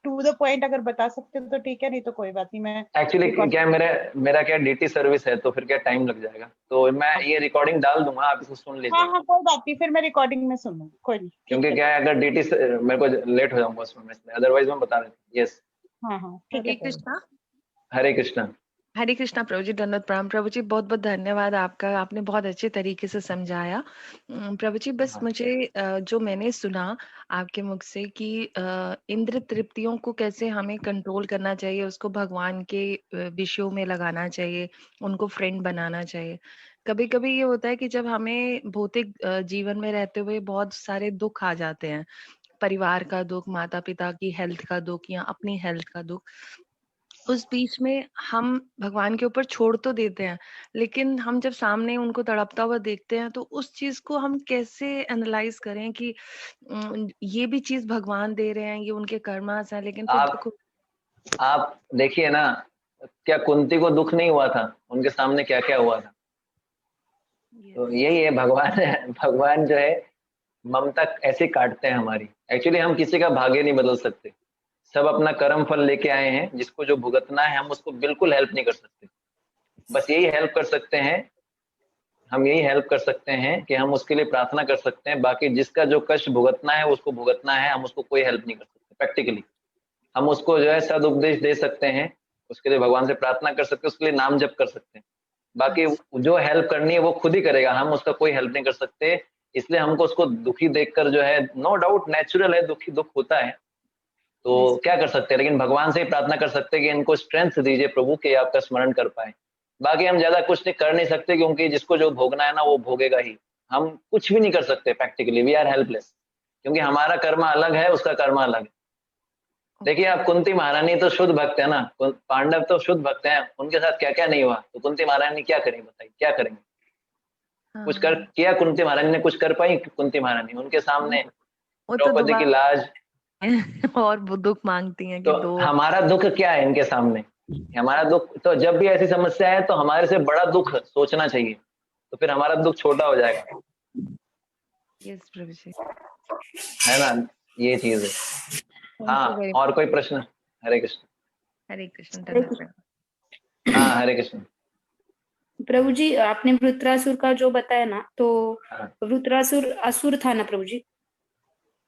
टू द पॉइंट अगर बता सकते हो तो ठीक है, नहीं तो कोई बात नहीं। मैं एक्चुअली क्या मेरा मेरा क्या डीटी सर्विस है, तो फिर क्या टाइम लग जाएगा, तो मैं ये रिकॉर्डिंग डाल दूंगा, आप इसको सुन हाँ लीजिएगा। हाँ कोई बात नहीं, फिर मैं रिकॉर्डिंग में सुन लूंगी, कोई नहीं, ठीक क्योंकि है। क्या है, अगर डीटी मेरे को लेट हो जाऊंगा उसमें, इसलिए अदरवाइज मैं बता देता हूँ। यस, हाँ हाँ ठीक है हरे प्रभु। कृष्णा। हरे कृष्णा। हरे कृष्णा प्रभु जी, दंडवत प्रणाम। प्रभु जी बहुत बहुत धन्यवाद आपका, आपने बहुत अच्छे तरीके से समझाया। प्रभु जी बस हाँ। मुझे जो मैंने सुना आपके मुख से कि इंद्र तृप्तियों को कैसे हमें कंट्रोल करना चाहिए, उसको भगवान के विषयों में लगाना चाहिए, उनको फ्रेंड बनाना चाहिए। कभी कभी ये होता है कि जब हमें भौतिक जीवन में रहते हुए बहुत सारे दुख आ जाते हैं, परिवार का दुख, माता पिता की हेल्थ का दुख या अपनी हेल्थ का दुख, उस बीच में हम भगवान के ऊपर छोड़ तो देते हैं, लेकिन हम जब सामने उनको तड़पता हुआ देखते हैं तो उस चीज को हम कैसे एनालाइज करें कि ये भी चीज भगवान दे रहे हैं, ये उनके कर्मास है, लेकिन फिर दुख। आप देखिए ना, क्या कुंती को दुख नहीं हुआ था, उनके सामने क्या क्या हुआ था। तो यही है भगवान है, भगवान जो है ममता ऐसे काटते हैं हमारी। एक्चुअली हम किसी का भाग्य नहीं बदल सकते, सब अपना कर्म फल लेके आए हैं, जिसको जो भुगतना है हम उसको बिल्कुल हेल्प नहीं कर सकते। बस यही हेल्प कर सकते हैं, हम यही हेल्प कर सकते हैं कि हम उसके लिए प्रार्थना कर सकते हैं। बाकी जिसका जो कष्ट भुगतना है उसको भुगतना है, हम उसको कोई हेल्प नहीं कर सकते प्रैक्टिकली। हम उसको जो है सदुपदेश दे सकते हैं, उसके लिए भगवान से प्रार्थना कर सकते हैं, उसके लिए नाम जप कर सकते हैं। बाकी जो हेल्प करनी है वो खुद ही करेगा, हम उसका कोई हेल्प नहीं कर सकते। इसलिए हमको उसको दुखी देखकर जो है, नो डाउट नेचुरल है, दुखी दुख होता है, तो क्या कर सकते हैं, लेकिन भगवान से ही प्रार्थना कर सकते हैं कि इनको स्ट्रेंथ दीजिए प्रभु, कि आपका स्मरण कर पाए। बाकी हम ज्यादा कुछ नहीं कर नहीं सकते, क्योंकि जिसको जो भोगना है ना वो भोगेगा ही। हम कुछ भी नहीं कर सकते प्रैक्टिकली, वी आर हेल्पलेस, क्योंकि हमारा कर्मा अलग है, उसका कर्मा अलग है। देखिए आप, कुंती महारानी तो शुद्ध भक्त है ना, पांडव तो शुद्ध भक्त हैं, उनके साथ क्या क्या नहीं हुआ, तो कुंती महारानी क्या करेंगे बताइए, क्या करेंगे? कुछ कर किया कुंती महारानी ने? कुछ कर पाई कुंती महारानी उनके सामने? वो तो द्रौपदी की लाज। और वो दुख मांगती हैं कि तो दो। हमारा दुख क्या है इनके सामने? हमारा दुख तो, जब भी ऐसी समस्या है तो हमारे से बड़ा दुख सोचना चाहिए, तो फिर हमारा दुख छोटा हो जाएगा। यस प्रभु जी। है ना, ये चीज है। हाँ, और कोई प्रश्न? हरे कृष्ण। हरे कृष्ण। हरे कृष्ण। हाँ हरे कृष्ण। प्रभु जी आपने वृत्रासुर का जो बताया ना, तो हाँ, वृत्रासुर असुर था ना प्रभु जी?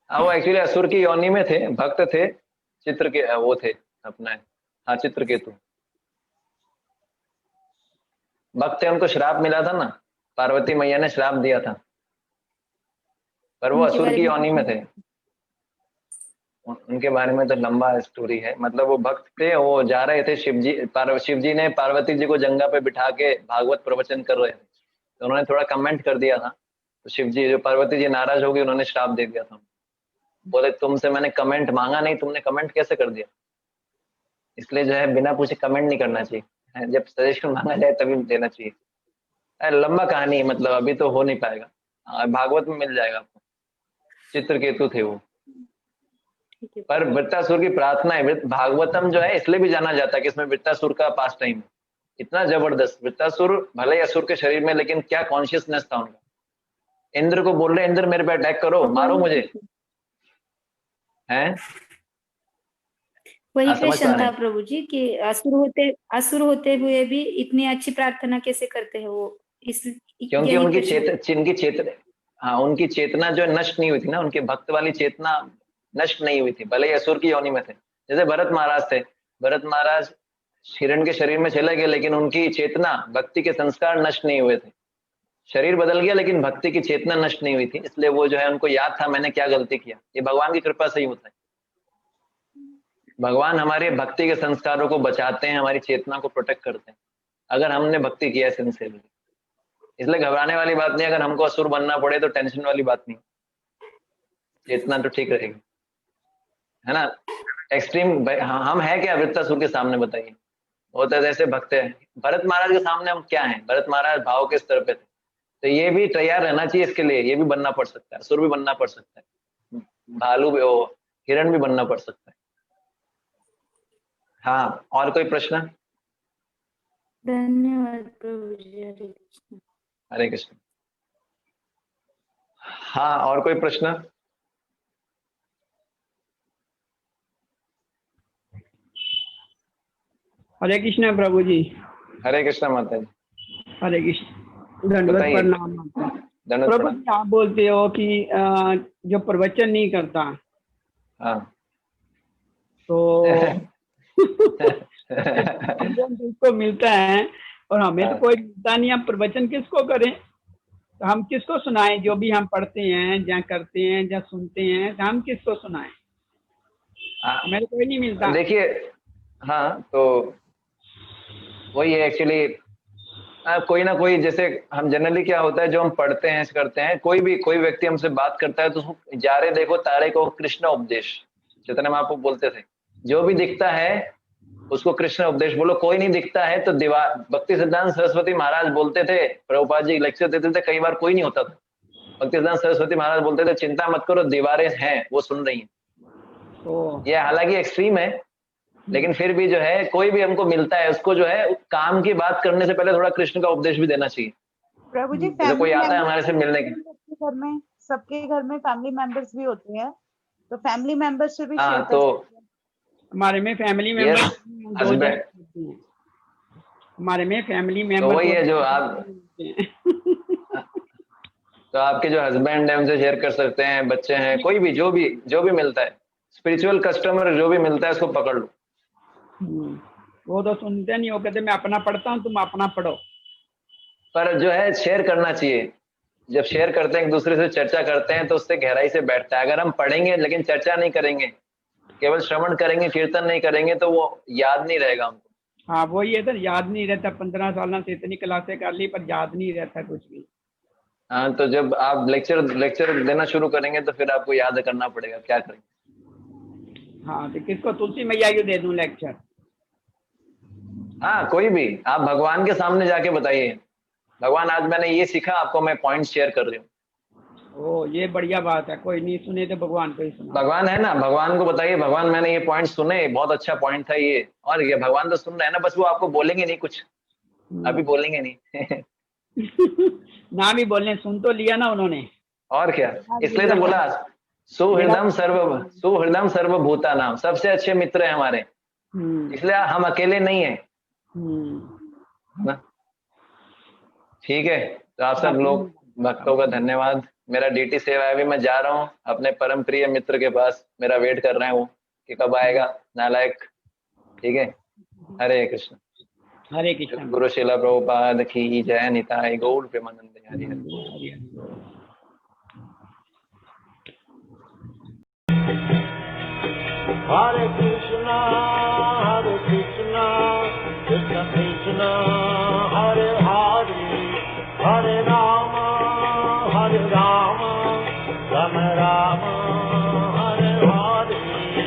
वो एक्चुअली असुर की योनि में थे, भक्त थे, चित्र के वो थे अपना। हाँ, चित्रकेतु भक्त थे, उनको श्राप मिला था ना, पार्वती मैया ने श्राप दिया था, पर वो उनके असुर बारे की में योनि में थे। उनके बारे में तो लंबा स्टोरी है, मतलब वो भक्त थे, वो जा रहे थे, शिव जी ने पार्वती जी को जंगा पे बिठा के भागवत प्रवचन कर रहे थे, तो उन्होंने थोड़ा कमेंट कर दिया था, तो शिव जी, जो पार्वती जी नाराज हो गई, उन्होंने श्राप दे दिया था। बोले तुमसे मैंने कमेंट मांगा नहीं, तुमने कमेंट कैसे कर दिया? इसलिए जो है बिना पूछे कमेंट नहीं करना चाहिए, जब सजेशन मांगा जाए तभी देना चाहिए। लंबा कहानी है, मतलब अभी तो हो नहीं पाएगा, भागवत में मिल जाएगा आपको। चित्रकेतु थे वो। ठीक है। पर वृत्तासुर की प्रार्थना है, भागवतम जो है इसलिए भी जाना जाता है कि इसमें वृत्तासुर का पास टाइम है इतना जबरदस्त। वृत्तासुर भले ही असुर के शरीर में, लेकिन क्या कॉन्शियसनेस था उनका। इंद्र को बोल रहे, इंद्र मेरे पे अटैक करो, मारो मुझे, हैं? वही समझ पा क्वेश्चन रहे था हैं? प्रभु जी कि असुर होते हुए भी इतनी अच्छी प्रार्थना कैसे करते हैं वो, इस क्योंकि यही उनकी प्रश्न। जिनकी चेतना, हाँ उनकी चेतना जो है नष्ट नहीं हुई थी ना, उनके भक्त वाली चेतना नष्ट नहीं हुई थी, भले ही असुर की योनि में थे। जैसे भरत महाराज थे, भरत महाराज हिरण के शरीर में चले गए, लेकिन उनकी चेतना, भक्ति के संस्कार नष्ट नहीं हुए थे। शरीर बदल गया लेकिन भक्ति की चेतना नष्ट नहीं हुई थी, इसलिए वो जो है उनको याद था मैंने क्या गलती किया। ये भगवान की कृपा से ही होता है। भगवान हमारे भक्ति के संस्कारों को बचाते हैं, हमारी चेतना को प्रोटेक्ट करते हैं, अगर हमने भक्ति किया है सिंसियरली। इसलिए घबराने वाली बात नहीं, अगर हमको असुर बनना पड़े तो टेंशन वाली बात नहीं, चेतना तो ठीक रहेगी, है ना। एक्सट्रीम हम है क्या वृत्तासुर के सामने, बताइए? होते जैसे भक्त है। भरत महाराज के सामने हम क्या हैं? भरत महाराज भाव के स्तर पे थे, तो ये भी तैयार रहना चाहिए इसके लिए। ये भी बनना पड़ सकता है, असुर भी बनना पड़ सकता है, भालू भी, वो हिरण भी बनना पड़ सकता है। हाँ, और कोई प्रश्न? धन्यवाद प्रभु जी। हरे कृष्ण। हरे कृष्ण। हाँ, और कोई प्रश्न? हरे कृष्ण प्रभु जी। हरे कृष्ण माता जी। हरे कृष्ण। दंडवत बताइए। प्रणाम माता। धन्यवाद प्रभु प्रणाम। जी, आप बोलते हो कि जो प्रवचन नहीं करता हाँ। तो प्रवचन किसको मिलता है, और हमें तो हाँ। कोई मिलता नहीं, हम प्रवचन किसको करें? तो हम किसको सुनाएं? जो भी हम पढ़ते हैं, जहाँ करते हैं, जहाँ सुनते हैं, तो हम किसको सुनाएं? हमें तो कोई नहीं मिलता। देखिए, हाँ, तो वही है एक्चुअली। कोई ना कोई, जैसे हम जनरली क्या होता है, जो हम पढ़ते हैं करते हैं, कोई व्यक्ति हमसे बात करता है तो उसको जा रहे देखो तारे को कृष्ण उपदेश, चैतन्य महाप्रभु बोलते थे, जो भी दिखता है उसको कृष्ण उपदेश बोलो। कोई नहीं दिखता है तो दीवार, भक्ति सिद्धांत सरस्वती महाराज बोलते थे, प्रभुपाद जी लेक्चर देते थे, कई बार कोई नहीं होता था। भक्ति सिद्धांत सरस्वती महाराज बोलते थे, चिंता मत करो, दीवारें हैं, वो सुन रही हैं। ये हालांकि एक्सट्रीम है, लेकिन फिर भी जो है, कोई भी हमको मिलता है उसको जो है काम की बात करने से पहले थोड़ा कृष्ण का उपदेश भी देना चाहिए। प्रभु जी, जैसे कोई आता है हमारे से मिलने के, सबके घर में फैमिली मेंबर्स भी होते हैं, तो फैमिली मेंबर्स से भी शेयर हाँ, कर तो सकते हैं। हमारे में फैमिली मेंबर यस, दो हस्बैंड, जने हैं। हमारे में फैमिली तो मेंबर वही है जो आप, तो आपके जो हस्बैंड है उनसे शेयर कर सकते हैं, बच्चे हैं, कोई भी, जो भी मिलता है, स्पिरिचुअल कस्टमर जो भी मिलता है उसको पकड़ लो। वो तो सुनते नहीं, वो कहते मैं अपना पढ़ता हूँ, तुम अपना पढ़ो। पर जो है शेयर करना चाहिए। जब शेयर करते हैं, एक दूसरे से चर्चा करते हैं, तो उससे गहराई से बैठता है। अगर हम पढ़ेंगे लेकिन चर्चा नहीं करेंगे, केवल श्रवण करेंगे, कीर्तन नहीं करेंगे, तो वो याद नहीं रहेगा हमको। हाँ, वो ये तो याद नहीं रहता। 15 साल से इतनी क्लासें कर ली पर याद नहीं रहता कुछ भी। हाँ, तो जब आप लेक्चर देना शुरू करेंगे तो फिर आपको याद करना पड़ेगा, क्या करेंगे। हाँ, तो किसको? तुलसी मैया को दे दूं लेक्चर? हाँ, कोई भी, आप भगवान के सामने जाके बताइए, भगवान आज मैंने ये सीखा, आपको मैं पॉइंट शेयर कर रही हूँ। ओ, ये बढ़िया बात है। कोई नहीं सुने तो भगवान को ही सुना। भगवान है ना, भगवान को बताइए, भगवान मैंने ये पॉइंट सुने, बहुत अच्छा पॉइंट था ये। और ये भगवान तो सुन रहे हैं ना, बस वो आपको बोलेंगे नहीं कुछ, अभी बोलेंगे नहीं। ना भी बोलने, सुन तो लिया ना उन्होंने। और क्या, इसलिए तो बोला सुहृदम सर्वभूता नाम, सबसे अच्छे मित्र है हमारे, इसलिए हम अकेले नहीं है ना। ठीक है, तो आप सब लोग भक्तों का धन्यवाद। मेरा ड्यूटी सेवा है, अभी मैं जा रहा हूँ अपने परम प्रिय मित्र के पास, मेरा वेट कर रहे हैं वो कि कब आएगा नालायक। ठीक है, हरे कृष्ण। हरे कृष्ण। गुरु शिला प्रभुपाद की जय। निताई गौर प्रेमानंद हरि हरि। Hare Krishna